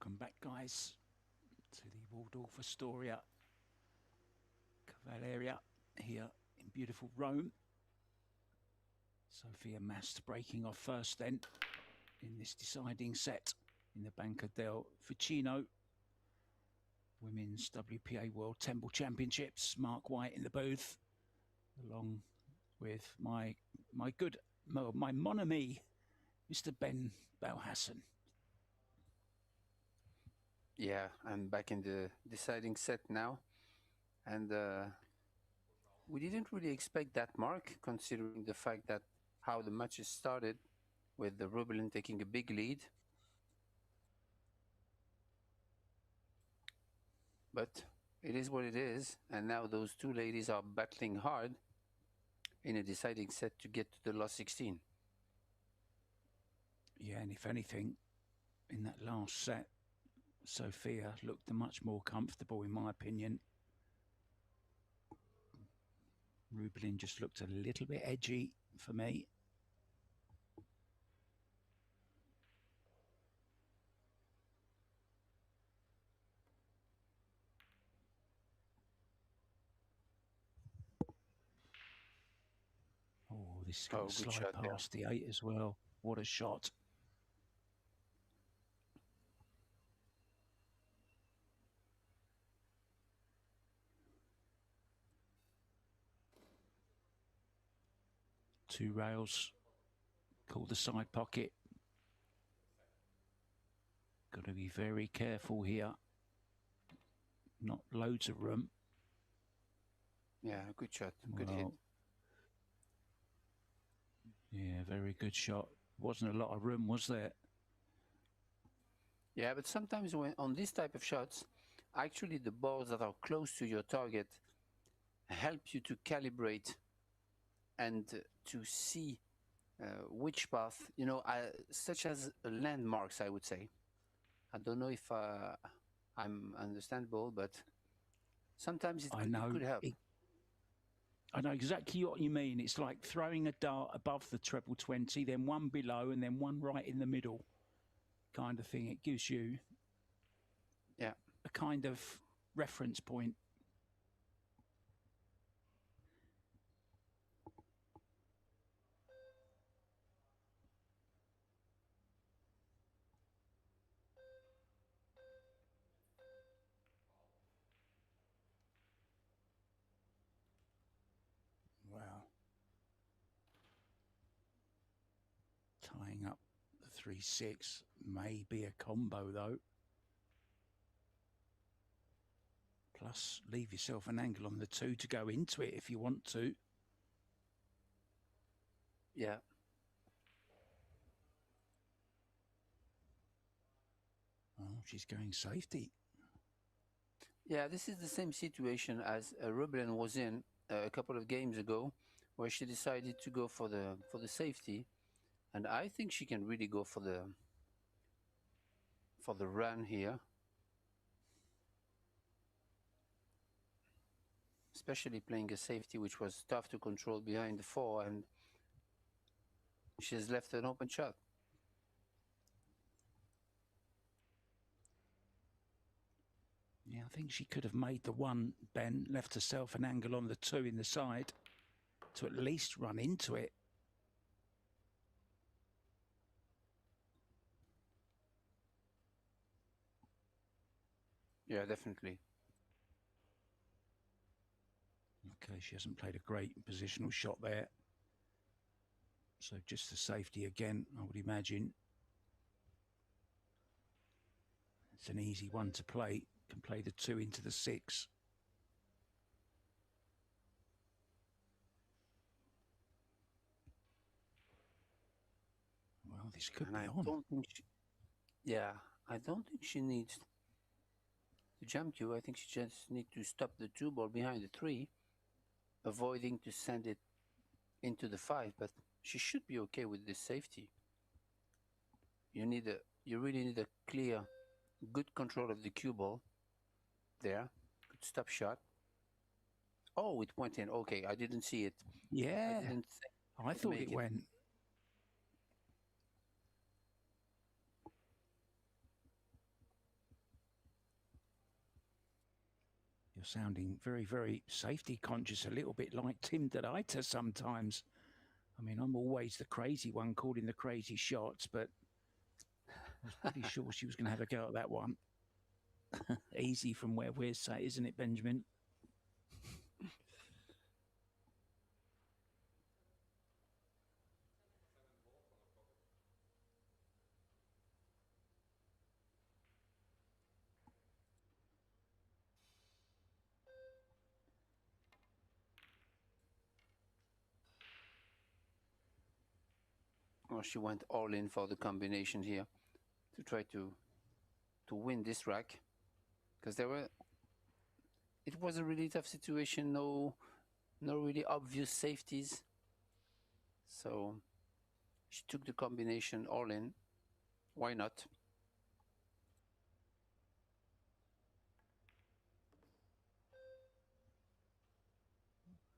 Welcome back, guys, to the Waldorf Astoria Cavalleria here in beautiful Rome. Sofia Mast breaking off first then in this deciding set in the Banca del Fucino Women's WPA World Temple Championships. Mark White in the booth, along with my mon ami, Mr. Ben Belhassan. Yeah, I'm back in the deciding set now, and we didn't really expect that mark, considering the fact that how the matches started, with the Rubilen taking a big lead. But it is what it is, and now those two ladies are battling hard in a deciding set to get to the last 16. Yeah, and if anything, in that last set, Sofia looked much more comfortable, in my opinion. Rubilen just looked a little bit edgy for me. Oh, this is going to slide past the 8 as well. What a shot. Two rails, call the side pocket. Got to be very careful here. Not loads of room. Yeah, good shot, good hit. Yeah, very good shot. Wasn't a lot of room, was there? Yeah, but sometimes when on this type of shots, actually the balls that are close to your target help you to calibrate and to see which path, you know, such as landmarks, I would say. I don't know if I'm understandable, but sometimes it could help. I know exactly what you mean. It's like throwing a dart above the treble 20, then one below, and then one right in the middle kind of thing. It gives you a kind of reference point. Wow. Tying up the 3-6 may be a combo though. Plus, leave yourself an angle on the 2 to go into it if you want to. Yeah. Oh, she's going safety. Yeah, this is the same situation as Rubilen was in a couple of games ago, where she decided to go for the safety, and I think she can really go for the run here, especially playing a safety which was tough to control behind the 4, and she has left an open shot. Yeah, I think she could have made the 1, Ben, left herself an angle on the 2 in the side to at least run into it. Yeah, definitely. Okay, she hasn't played a great positional shot there. So just the safety again, I would imagine. It's an easy one to play. Can play the 2 into the 6. Well, this could be on. I don't think she needs to jump you. I think she just needs to stop the 2 ball behind the 3, avoiding to send it into the 5. But she should be okay with this safety. You really need a clear, good control of the cue ball. There, good stop shot. Oh, it went in. Okay, I didn't see it. Yeah, I thought it went. sounding very, very safety conscious, a little bit like Tim Delaita sometimes. I mean, I'm always the crazy one calling the crazy shots, but I was pretty sure she was going to have a go at that one. Easy from where we're sat, isn't it, Benjamin? Well, she went all in for the combination here to try to win this rack, because it was a really tough situation, no really obvious safeties, so she took the combination all in. Why not?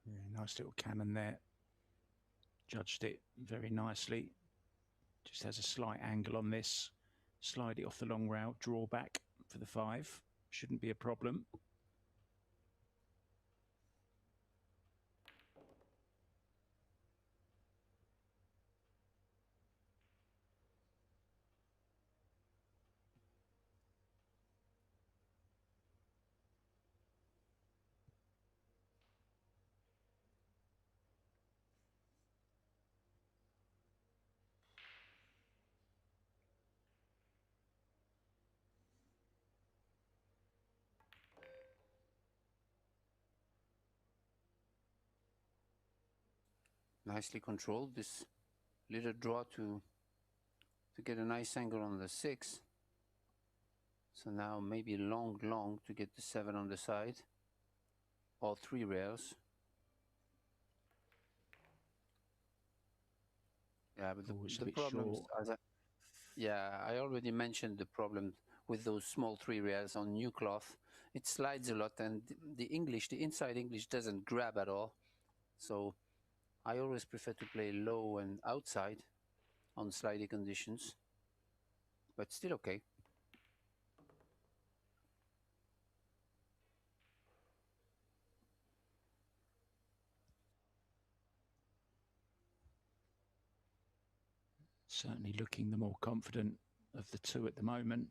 Yeah, nice little cannon there. Judged it very nicely. Just has a slight angle on this. Slide it off the long rail, draw back for the 5. Shouldn't be a problem. Nicely controlled this little draw to get a nice angle on the 6. So now maybe long to get the 7 on the side, or 3 rails. Yeah, but the problems, I already mentioned the problem with those small 3 rails on new cloth. It slides a lot, and the inside English doesn't grab at all. So I always prefer to play low and outside on slidey conditions, but still okay. Certainly looking the more confident of the 2 at the moment.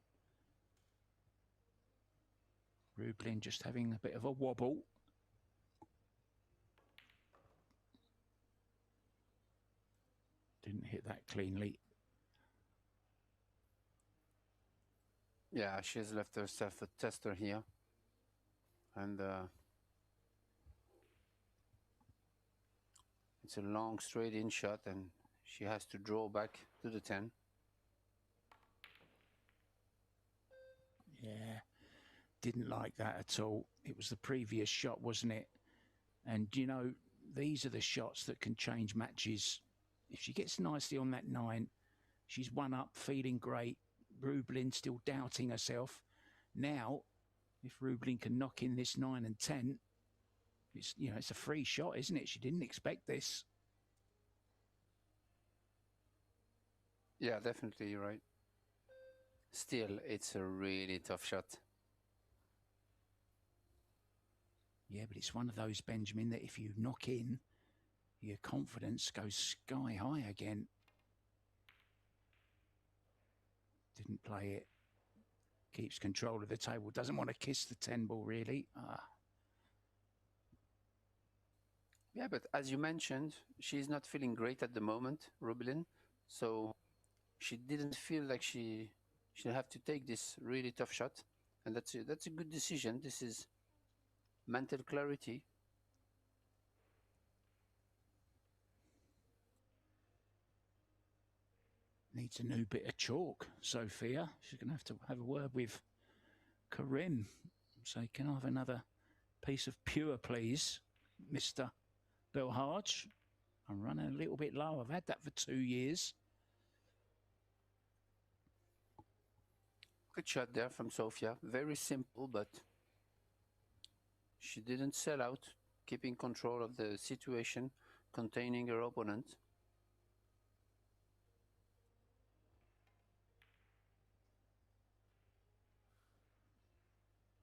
Rubilen just having a bit of a wobble. Didn't hit that cleanly. Yeah, she has left herself a tester here. And it's a long straight in shot, and she has to draw back to the 10. Yeah, didn't like that at all. It was the previous shot, wasn't it? And, you know, these are the shots that can change matches. If she gets nicely on that 9, she's 1 up, feeling great. Rubilen still doubting herself. Now, if Rubilen can knock in this 9 and 10, it's, you know, it's a free shot, isn't it? She didn't expect this. Yeah, definitely, you're right. Still, it's a really tough shot. Yeah, but it's one of those, Benjamin, that if you knock in, your confidence goes sky high again. Didn't play it. Keeps control of the table. Doesn't want to kiss the 10 ball, really. Yeah, but as you mentioned, she's not feeling great at the moment, Rubilen. So she didn't feel like she should have to take this really tough shot. And that's a good decision. This is mental clarity. Needs a new bit of chalk, Sofia. She's going to have a word with Karim. Say, can I have another piece of pure, please, Mr. Belhaj? I'm running a little bit low. I've had that for 2 years. Good shot there from Sofia. Very simple, but she didn't sell out, keeping control of the situation, containing her opponent.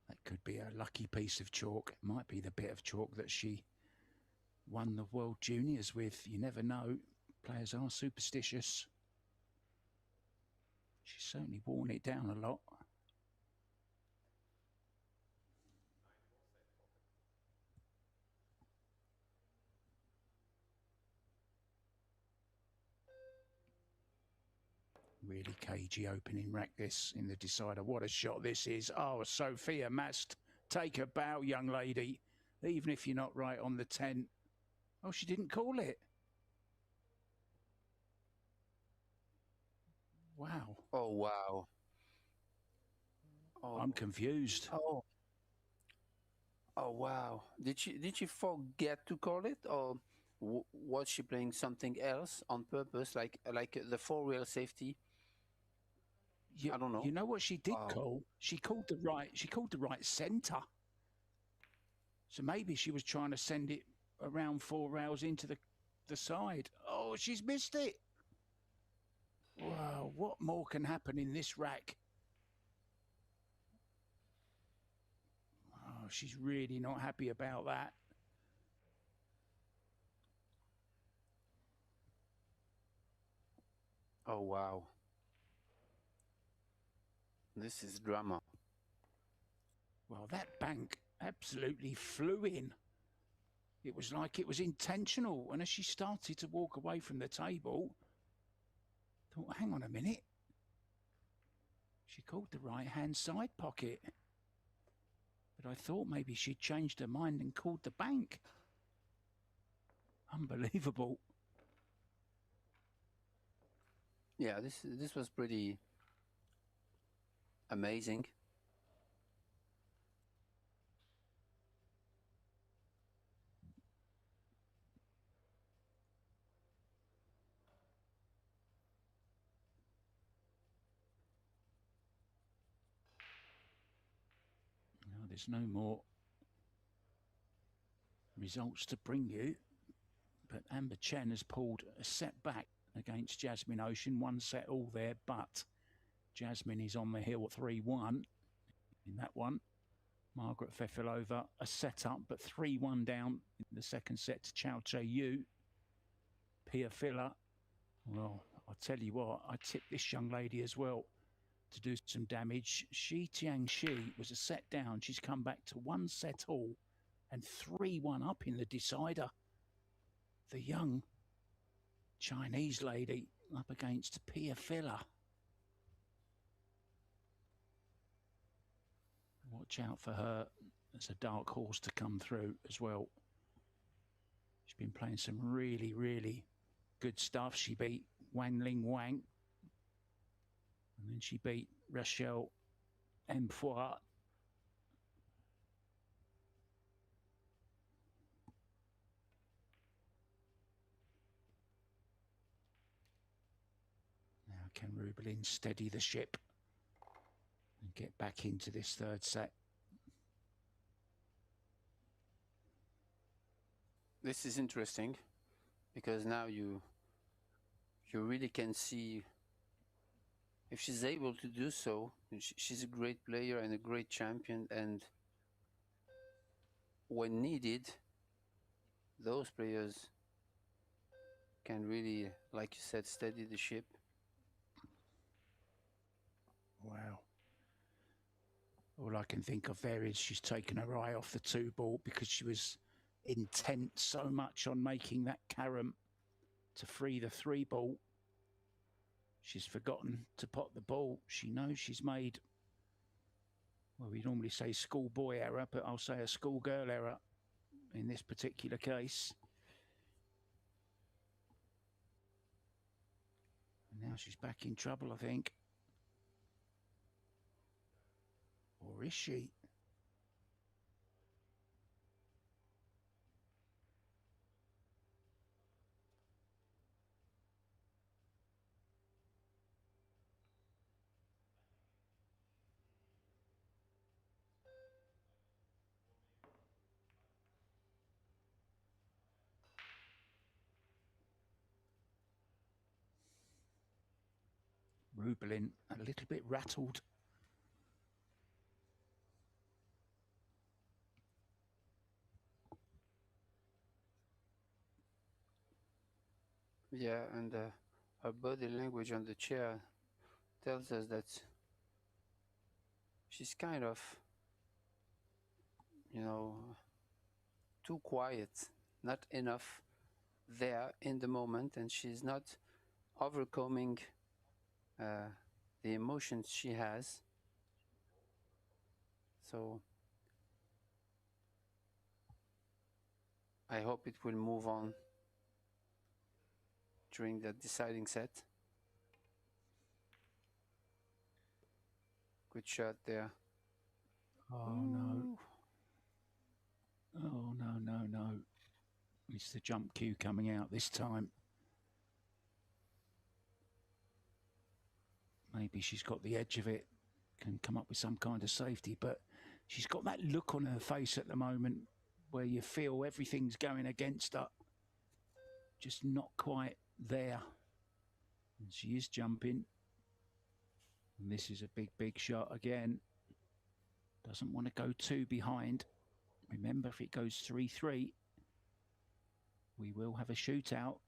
That Could be a lucky piece of chalk. It might be the bit of chalk that she won the World Juniors with. You never know. Players are superstitious. She's certainly worn it down a lot. Really cagey opening rack this in the decider. What a shot this is. Oh, Sofia Mast, take a bow, young lady. Even if you're not right on the 10. Oh, she didn't call it. Wow. Oh, wow. Oh. I'm confused. Oh. Oh, wow. Did she forget to call it, or was she playing something else on purpose, like the 4-rail safety? I don't know. You know what she did call? She called the right centre. So maybe she was trying to send it around 4 rails into the side. Oh, she's missed it. Wow, what more can happen in this rack? Oh, she's really not happy about that. Oh, wow. This is drama. Well, that bank absolutely flew in. It was like it was intentional. And as she started to walk away from the table, I thought, hang on a minute. She called the right-hand side pocket. But I thought maybe she'd changed her mind and called the bank. Unbelievable. Yeah, this was pretty amazing. No, there's no more results to bring you. But Amber Chen has pulled a set back against Jasmine Ocean. 1 set all there, but Jasmine is on the hill 3-1 in that one. Margaret Fefilova a set up, but 3-1 down in the second set to Chao Che-Yu. Pia Filler. Well, I'll tell you what, I tipped this young lady as well to do some damage. Shi Tiangxi was a set down. She's come back to 1 set all and 3-1 up in the decider. The young Chinese lady up against Pia Filler. Watch out for her as a dark horse to come through as well. She's been playing some really, really good stuff. She beat Wang Ling Wang. And then she beat Rachel Mfoy. Now can Rubilen steady the ship and get back into this 3rd set? This is interesting because now you really can see if she's able to do so. She's a great player and a great champion, and when needed, those players can really, like you said, steady the ship. Wow. All I can think of there is she's taken her eye off the 2 ball because she was intent so much on making that carom to free the 3 ball. She's forgotten to pot the ball. She knows she's made, well, we normally say schoolboy error, but I'll say a schoolgirl error in this particular case. And now she's back in trouble, I think. Or is she? Rubilen a little bit rattled. Yeah, and her body language on the chair tells us that she's kind of, too quiet, not enough there in the moment, and she's not overcoming the emotions she has. So I hope it will move on during that deciding set. Good shot there. Oh, no. Oh, no. It's the jump cue coming out this time. Maybe she's got the edge of it, can come up with some kind of safety, but she's got that look on her face at the moment where you feel everything's going against her. Just not quite there. And she is jumping. And this is a big shot again. Doesn't want to go too behind. Remember, if it goes 3-3, we will have a shootout.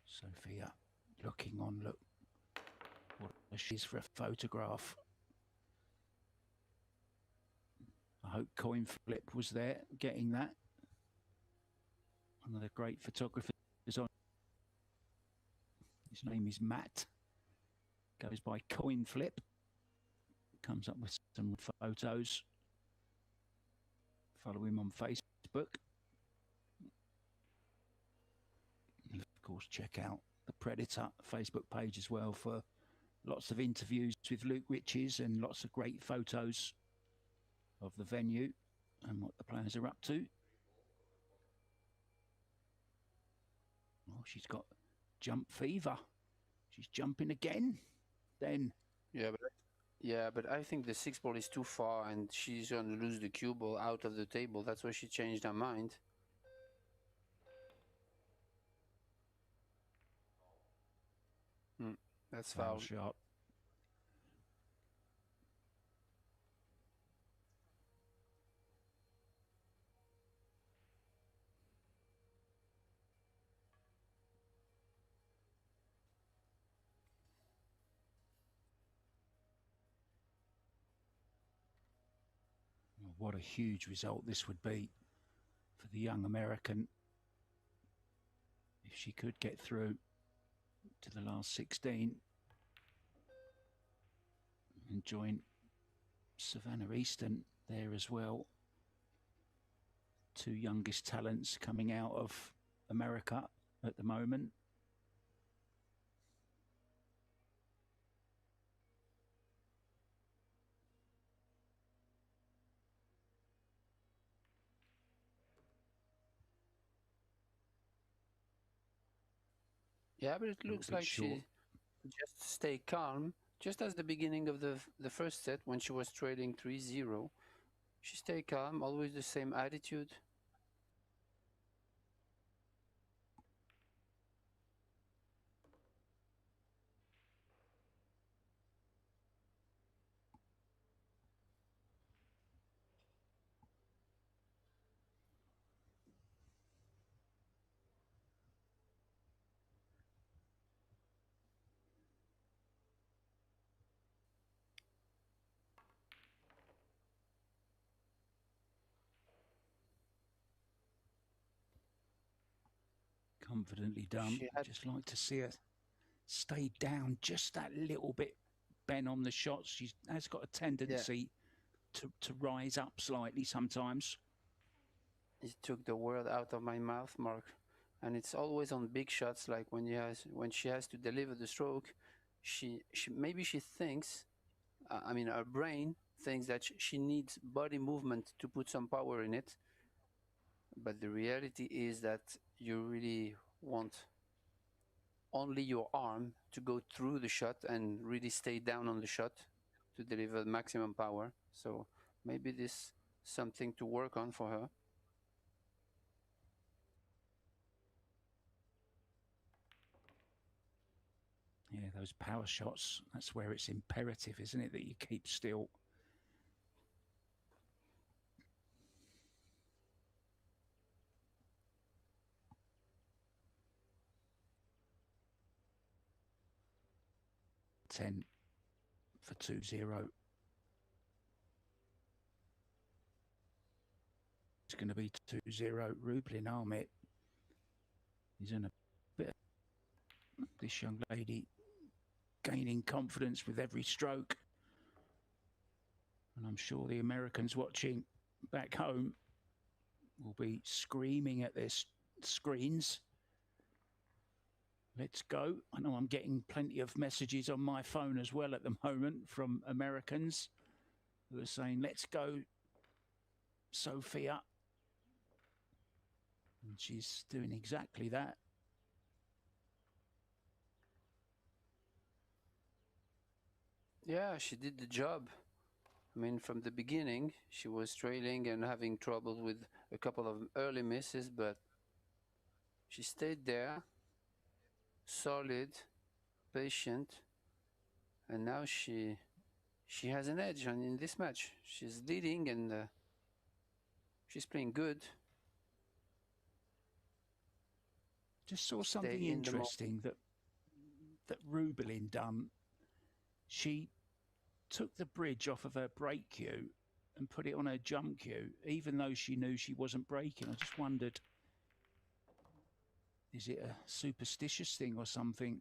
Sofia looking on, look what she's for a photograph. I hope Coin Flip was there getting that. One of the great photographers on. His name is Matt. Goes by Coin Flip. Comes up with some photos. Follow him on Facebook. And of course, check out the Predator Facebook page as well for lots of interviews with Luke Riches and lots of great photos of the venue and what the players are up to. Oh, she's got jump fever. She's jumping again. Then. Yeah, but I think the 6 ball is too far and she's going to lose the cue ball out of the table. That's why she changed her mind. That's foul. Shot. What a huge result this would be for the young American if she could get through to the last 16 and join Savannah Easton there as well. 2 youngest talents coming out of America at the moment. Yeah, but it looks like she just stayed calm. Just as the beginning of the first set when she was trailing 3-0. She stayed calm, always the same attitude. Confidently done. I'd just like to see her stay down just that little bit, Ben, on the shots. She has got a tendency to rise up slightly sometimes. You took the word out of my mouth, Mark. And it's always on big shots, like when she has to deliver the stroke, she maybe she thinks, her brain thinks that she needs body movement to put some power in it. But the reality is that you really want only your arm to go through the shot and really stay down on the shot to deliver maximum power. So maybe this is something to work on for her. Yeah, those power shots, that's where it's imperative, isn't it, that you keep still. 10 for 2-0. It's going to be 2-0. Rubilen Amit is in a bit. This young lady gaining confidence with every stroke. And I'm sure the Americans watching back home will be screaming at their screens. Let's go. I know I'm getting plenty of messages on my phone as well at the moment from Americans who are saying, let's go, Sofia. And she's doing exactly that. Yeah, she did the job. I mean, from the beginning, she was trailing and having trouble with a couple of early misses, but she stayed there, solid, patient, and now she has an edge in this match. She's leading and she's playing good. Just saw something interesting that Rubilen done. She took the bridge off of her break cue and put it on her jump cue, even though she knew she wasn't breaking. I just wondered, is it a superstitious thing or something?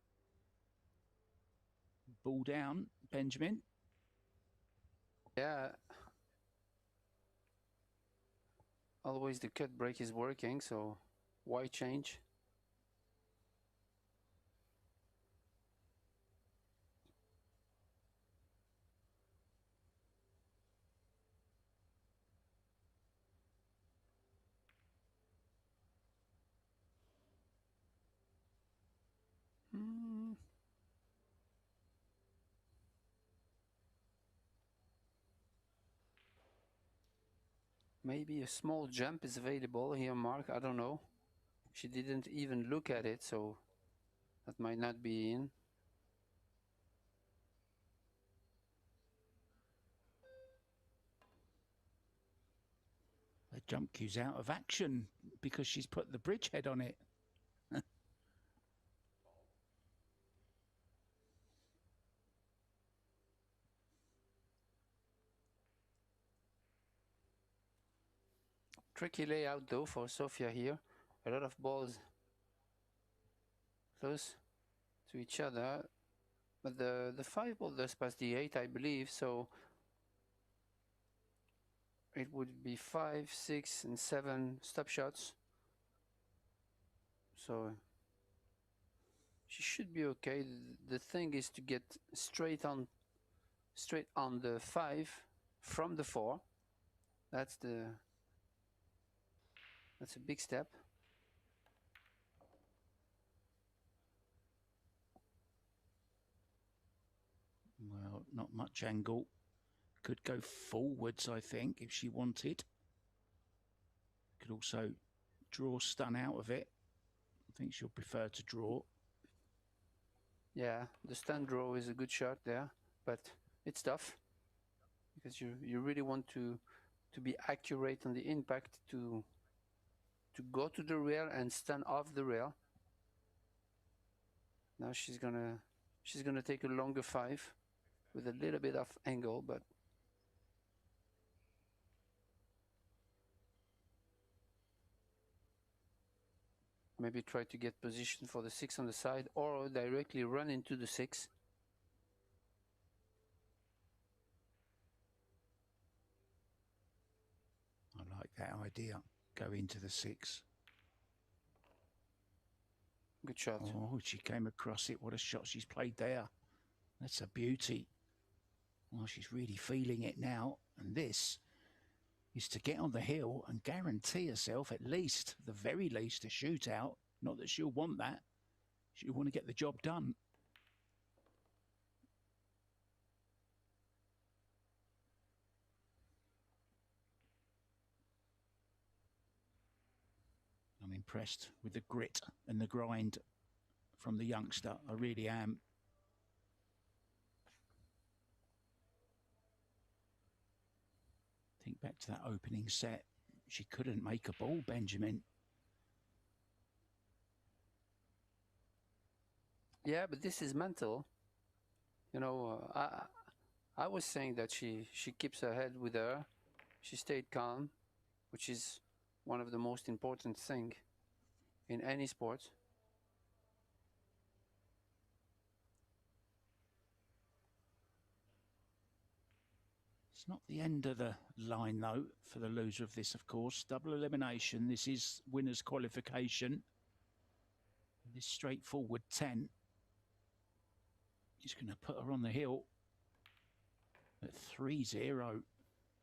Ball down, Benjamin. Yeah. Always the cut break is working, so why change? Maybe a small jump is available here, Mark. I don't know. She didn't even look at it, so that might not be in. The jump cue's out of action because she's put the bridge head on it. Tricky layout though for Sofia here. A lot of balls close to each other, but the 5 ball does pass the 8, I believe, so it would be 5, 6 and 7 stop shots, so she should be okay. The thing is to get straight on the 5 from the 4. That's a big step. Well, not much angle. Could go forwards, I think, if she wanted. Could also draw stun out of it. I think she'll prefer to draw. Yeah, the stun draw is a good shot there, but it's tough because you really want to be accurate on the impact to go to the rail and stun off the rail. Now she's gonna take a longer 5 with a little bit of angle, but maybe try to get position for the 6 on the side or directly run into the 6. I like that idea. Go into the 6. Good shot. Oh, she came across it. What a shot she's played there. That's a beauty. Well, she's really feeling it now. And this is to get on the hill and guarantee herself at least, the very least, a shootout. Not that she'll want that. She'll want to get the job done. I'm impressed with the grit and the grind from the youngster. I really am. Think back to that opening set. She couldn't make a ball, Benjamin. Yeah, but this is mental. You know, I was saying that she keeps her head with her. She stayed calm, which is one of the most important thing in any sport. It's not the end of the line, though, for the loser of this, of course. Double elimination. This is winner's qualification. This straightforward 10. He's going to put her on the hill at 3-0.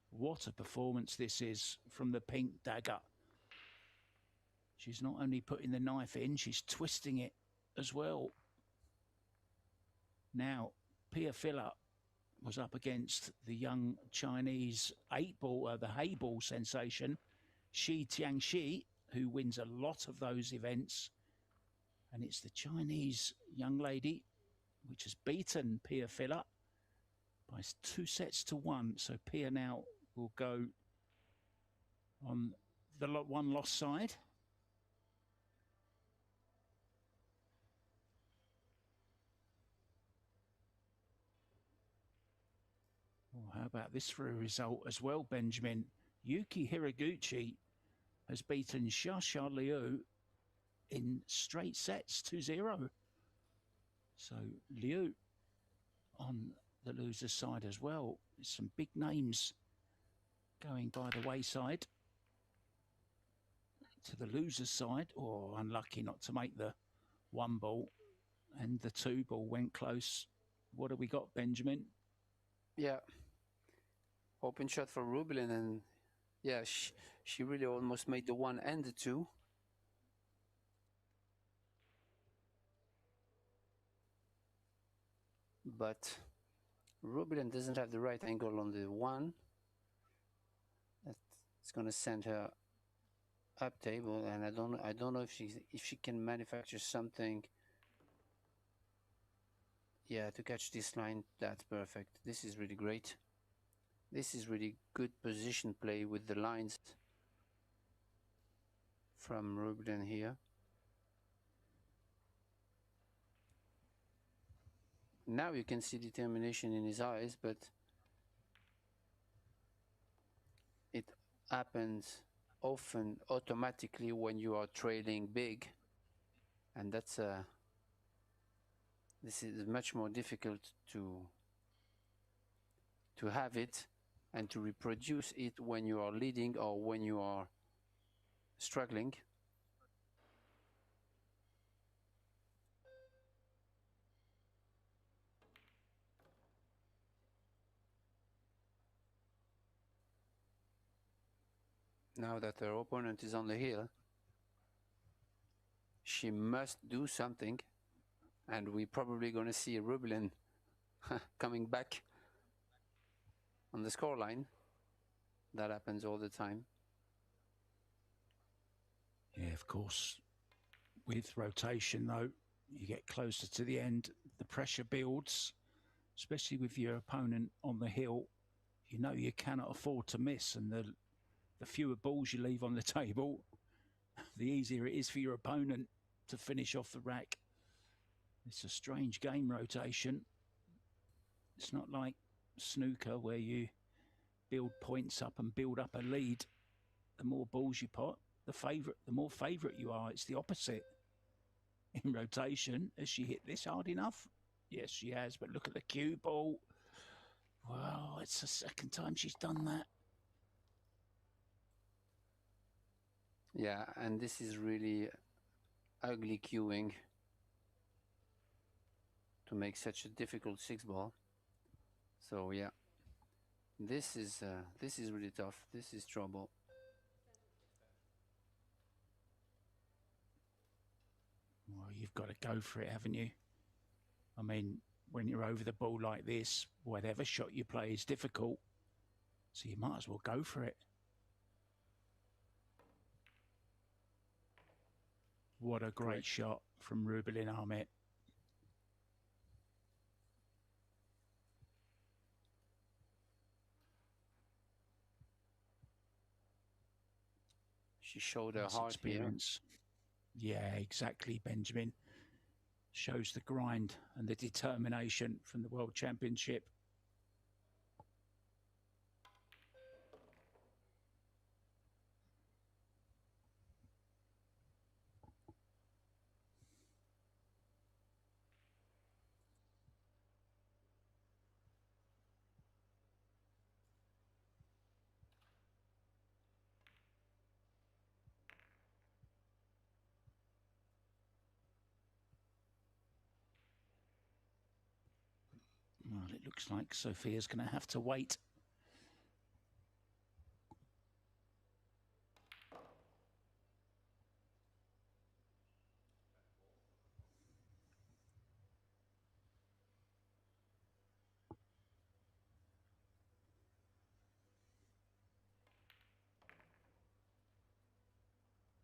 What a performance this is from the pink dagger. She's not only putting the knife in, she's twisting it as well. Now, Pia Filler was up against the young Chinese 8-ball, the hay-ball sensation, Shi Tiangxi, who wins a lot of those events. And it's the Chinese young lady which has beaten Pia Filler by 2-1. So Pia now will go on the one loss side. Well, how about this for a result as well, Benjamin? Yuki Hiraguchi has beaten Xia Liu in straight sets, 2-0. So Liu on the loser's side as well. There's some big names going by the wayside to the loser's side. Oh, unlucky not to make the 1 ball, and the 2 ball went close. What have we got, Benjamin? Yeah. Open shot for Rubilen, and yeah, she really almost made the 1 and the 2. But Rubilen doesn't have the right angle on the 1. That's going to send her up table, and I don't know if she can manufacture something. Yeah, to catch this line. That's perfect. This is really great. This is really good position play with the lines from Rubilen here. Now you can see determination in his eyes, but it happens often automatically when you are trailing big, and that's this is much more difficult to have it and to reproduce it when you are leading or when you are struggling. Now that her opponent is on the hill, she must do something, and we're probably going to see Rubilen coming back on the scoreline. That happens all the time. Yeah, of course. With rotation, though, you get closer to the end, the pressure builds, especially with your opponent on the hill. You know you cannot afford to miss, and the fewer balls you leave on the table, the easier it is for your opponent to finish off the rack. It's a strange game, rotation. It's not like snooker where you build points up and build up a lead. The more balls you put, the more favourite you are. It's the opposite. In rotation, has she hit this hard enough? Yes, she has, but look at the cue ball. Wow, it's the second time she's done that. Yeah, and this is really ugly cueing to make such a difficult 6-ball. So yeah, this is really tough. This is trouble. Well, you've got to go for it, haven't you? I mean, when you're over the ball like this, whatever shot you play is difficult. So you might as well go for it. What a great shot from Rubilen Amit. She showed her heart experience. Yeah, exactly, Benjamin. Shows the grind and the determination from the World Championship. Well, it looks like Sofia's going to have to wait.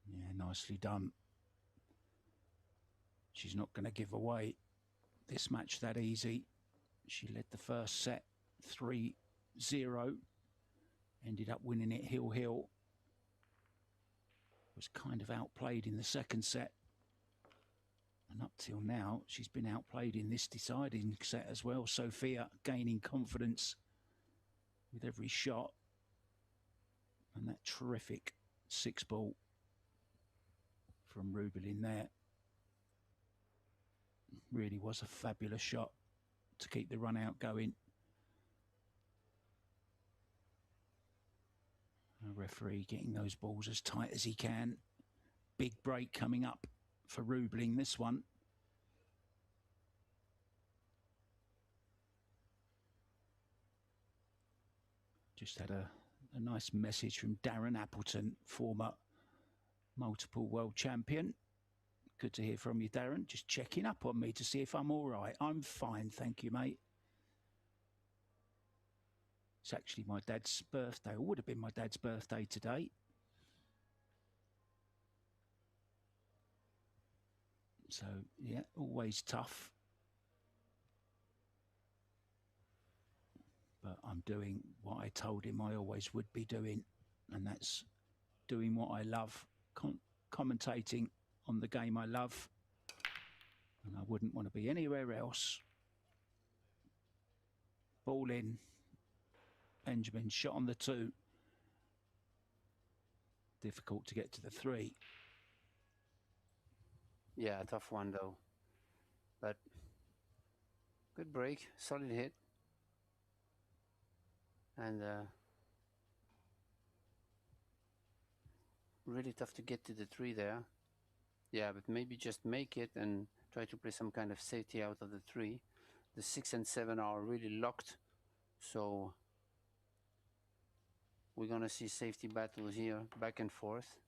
Yeah, nicely done. She's not going to give away this match that easy. She led the first set 3-0, ended up winning it hill. Was kind of outplayed in the second set. And up till now, she's been outplayed in this deciding set as well. Sofia gaining confidence with every shot. And that terrific 6-ball from Rubilen there. Really was a fabulous shot to keep the run out going. A referee getting those balls as tight as he can. Big break coming up for Rubilen, this one. Just had a nice message from Darren Appleton, former multiple world champion. Good to hear from you, Darren. Just checking up on me to see if I'm all right. I'm fine, thank you, mate. It's actually my dad's birthday, or would have been my dad's birthday today. So, yeah, always tough. But I'm doing what I told him I always would be doing, and that's doing what I love, commentating on the game I love, and I wouldn't want to be anywhere else. Ball in. Benjamin shot on the 2. Difficult to get to the 3. Yeah, tough one though. But good break, solid hit. And really tough to get to the 3 there. Yeah, but maybe just make it and try to play some kind of safety out of the 3. The 6 and 7 are really locked, so we're gonna see safety battles here, back and forth.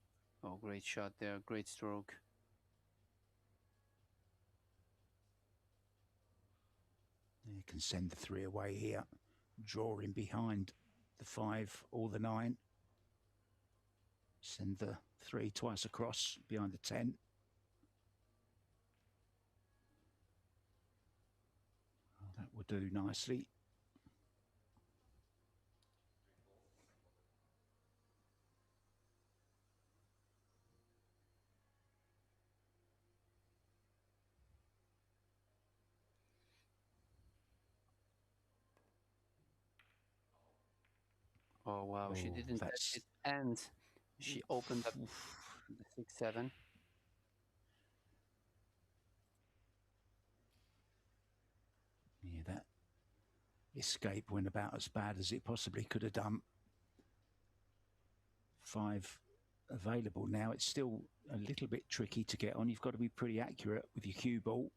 Oh, great shot there, great stroke. You can send the 3 away here, drawing behind the 5 or the 9. Send the 3 twice across behind the 10. Oh, that will do nicely. Oh wow, she didn't touch it, and she opened up the 6-7. Yeah, that escape went about as bad as it possibly could have done. 5 available now. It's still a little bit tricky to get on. You've got to be pretty accurate with your cue ball.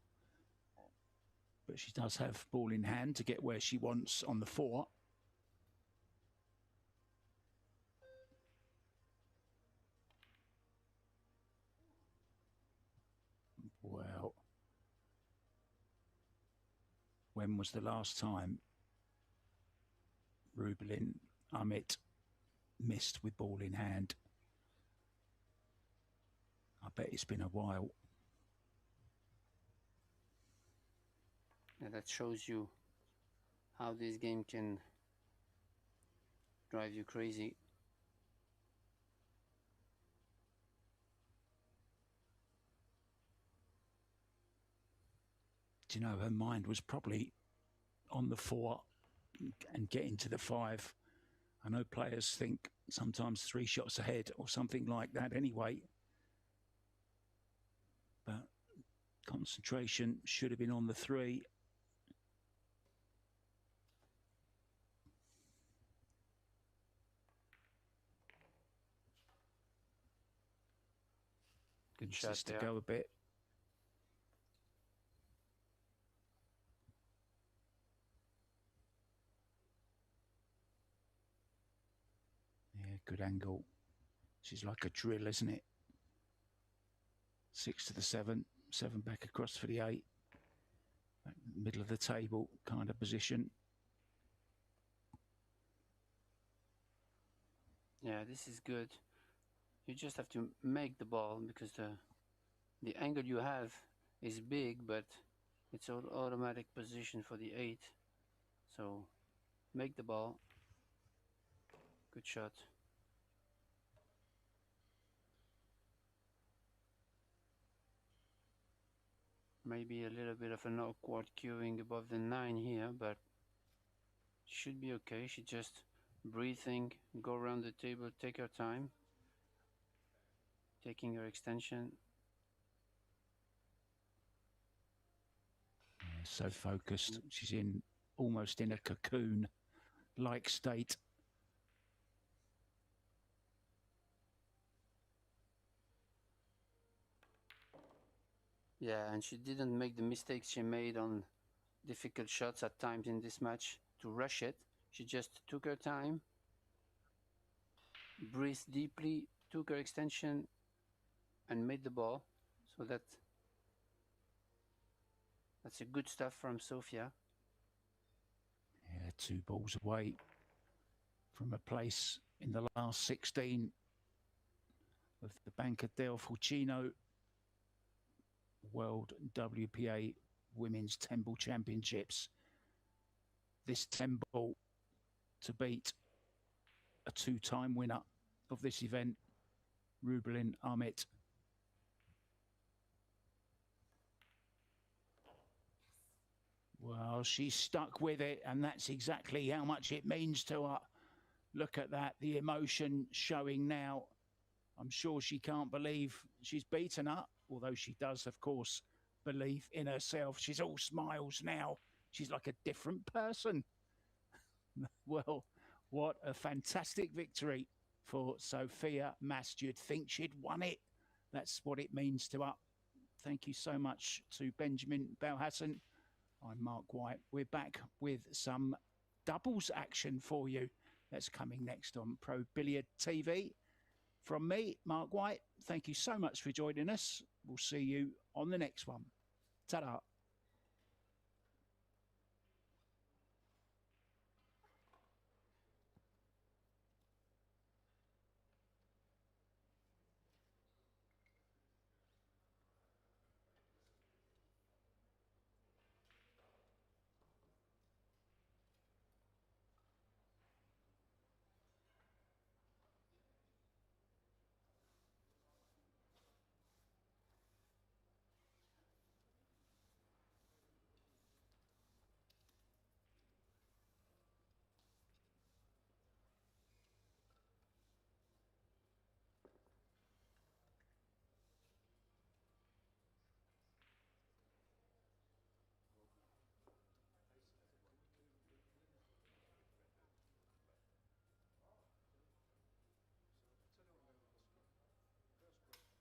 But she does have ball in hand to get where she wants on the 4. Well, when was the last time Rubilen Amit missed with ball in hand? I bet it's been a while. And that shows you how this game can drive you crazy. Do you know, her mind was probably on the 4 and getting to the 5. I know players think sometimes 3 shots ahead or something like that anyway. But concentration should have been on the 3. Good shot just to there. go a bit. Yeah, good angle. She's like a drill, isn't it? 6 to the 7, 7 back across for the 8. Middle of the table kind of position. Yeah, this is good. You just have to make the ball because the angle you have is big, but it's an automatic position for the 8. So make the ball. Good shot. Maybe a little bit of an awkward queuing above the 9 here, but should be okay. She just breathing, go around the table, take her time, taking her extension. Yeah, so focused. She's in almost in a cocoon-like state. Yeah, and she didn't make the mistakes she made on difficult shots at times in this match to rush it. She just took her time, breathed deeply, took her extension, and made the ball. So that's a good stuff from Sofia. Yeah, 2 balls away from a place in the last 16 of the Banca del Fucino World WPA Women's 10 Ball Championships. This 10 ball to beat a 2-time winner of this event, Rubilen Amit. Well, she's stuck with it, and that's exactly how much it means to her. Look at that, the emotion showing now. I'm sure she can't believe she's beaten her, although she does, of course, believe in herself. She's all smiles now. She's like a different person. Well, what a fantastic victory for Sofia Mast. You'd think she'd won it. That's what it means to her. Thank you so much to Benjamin Belhassan. I'm Mark White. We're back with some doubles action for you. That's coming next on Pro Billiard TV. From me, Mark White, thank you so much for joining us. We'll see you on the next one. Ta-da.